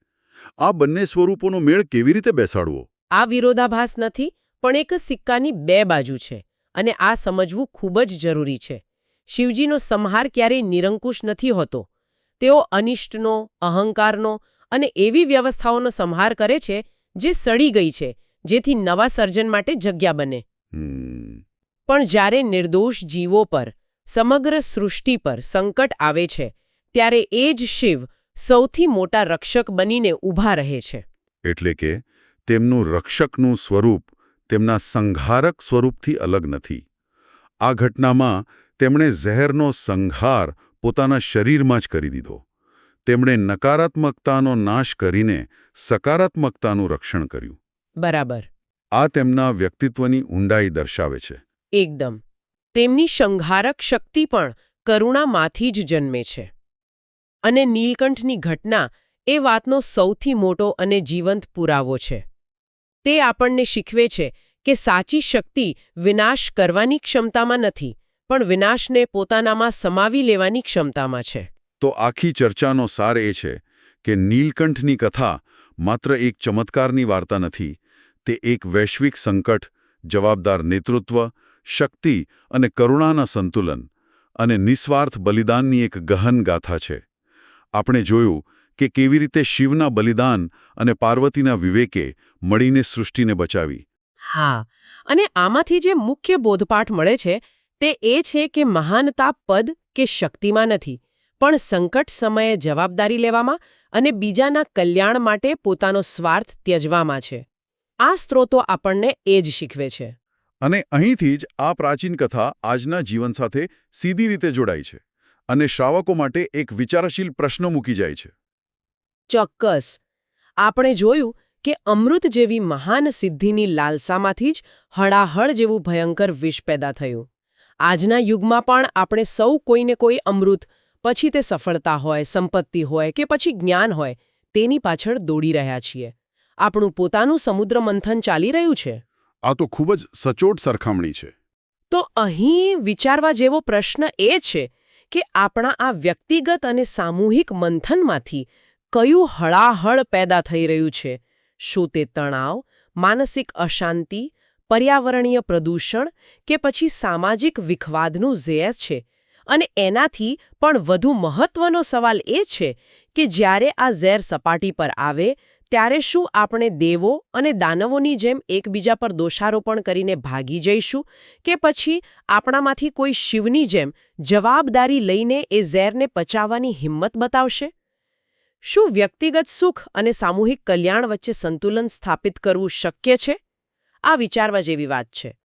આ બંને સ્વરૂપોનો મેળ કેવી રીતે બેસાડવો? આ વિરોધાભાસ નથી, પણ એક સિક્કાની બે બાજુ છે, અને આ સમજવું ખૂબ જ જરૂરી છે. શિવજીનો સંહાર ક્યારેય નિરંકુશ નથી હોતો. તેઓ અનિષ્ટનો, અહંકારનો અને એવી વ્યવસ્થાઓનો સંહાર કરે છે જે સડી ગઈ છે, જેથી નવા સર્જન માટે જગ્યા બને. પણ જ્યારે નિર્દોષ જીવો પર, સમગ્ર સૃષ્ટિ પર સંકટ આવે છે, ત્યારે એ જ શિવ સૌથી મોટા રક્ષક બનીને ઊભા રહે છે. એટલે કે તેમનું રક્ષકનું સ્વરૂપ તેમના સંહારક સ્વરૂપથી અલગ નથી. આ ઘટનામાં તેમણે ઝેરનો સંહાર પોતાના શરીરમાં જ કરી દીધો. તેમણે નકારાત્મકતાનો નાશ કરીને સકારાત્મકતાનું રક્ષણ કર્યું. બરાબર. આ તેમના વ્યક્તિત્વની ઊંડાઈ દર્શાવે છે. એકદમ. તેમની સંહારક શક્તિ પણ કરુણામાંથી જ જન્મે છે. અને નીલકંઠની ઘટના એ વાતનો સૌથી મોટો અને જીવંત પુરાવો છે. તે આપણને શીખવે છે કે સાચી શક્તિ વિનાશ કરવાની ક્ષમતામાં નથી, પણ વિનાશને પોતાનામાં સમાવી લેવાની ક્ષમતામાં છે. તો આખી ચર્ચાનો સાર એ છે કે નીલકંઠની કથા માત્ર એક ચમત્કારની વાર્તા નથી. તે એક વૈશ્વિક સંકટ, જવાબદાર નેતૃત્વ, શક્તિ અને કરુણાના સંતુલન અને નિસ્વાર્થ બલિદાનની એક ગહન ગાથા છે. આપણે જોયું કે કેવી રીતે શિવના બલિદાન અને પાર્વતીના વિવેકે મળીને સૃષ્ટિને બચાવી. હા, અને આમાંથી જે મુખ્ય બોધપાઠ મળે છે તે એ છે કે મહાનતા પદ કે શક્તિમાં નથી, પણ સંકટ સમયે જવાબદારી લેવામાં અને બીજાના કલ્યાણ માટે પોતાનો સ્વાર્થ ત્યજવામાં છે. આ સ્ત્રોતો આપણને એ જ શીખવે છે. અને અહીંથી જ આ પ્રાચીન કથા આજના જીવન સાથે સીધી રીતે જોડાય છે અને શ્રાવકો માટે એક વિચારશીલ પ્રશ્ન મૂકી જાય છે. ચોક્કસ. આપણે જોયું કે અમૃત જેવી મહાન સિદ્ધિની લાલસામાંથી જ હળાહળ જેવું ભયંકર વિષ પેદા થયું. આજના યુગમાં પણ આપણે સૌ કોઈને કોઈ અમૃત, પછી તે સફળતા હોય, સંપત્તિ હોય કે પછી જ્ઞાન હોય, તેની પાછળ દોડી રહ્યા છીએ. આપણું પોતાનું સમુદ્ર મંથન ચાલી રહ્યું છે. આ તો ખૂબ જ સચોટ સરખામણી છે. તો અહીં વિચારવા જેવો પ્રશ્ન એ છે કે આપણા આ વ્યક્તિગત અને સામૂહિક મંથનમાંથી કયું હળાહળ પેદા થઈ રહ્યું છે? શું તે તણાવ, માનસિક અશાંતિ, પર્યાવરણીય પ્રદૂષણ કે પછી સામાજિક વિખવાદનું ઝેર છે. અને એનાથી પણ વધુ મહત્વનો સવાલ એ છે કે જ્યારે આ ઝેર સપાટી પર આવે ત્યારે શું આપણે દેવો અને દાનવોની જેમ એકબીજા પર દોષારોપણ કરીને ભાગી જઈશું કે પછી આપણામાંથી કોઈ શિવની જેમ જવાબદારી લઈને એ ઝેરને પચાવવાની હિંમત બતાવશે? શું વ્યક્તિગત સુખ અને સામૂહિક કલ્યાણ વચ્ચે સંતુલન સ્થાપિત કરવું શક્ય છે? આ વિચારવા જેવી વાત છે.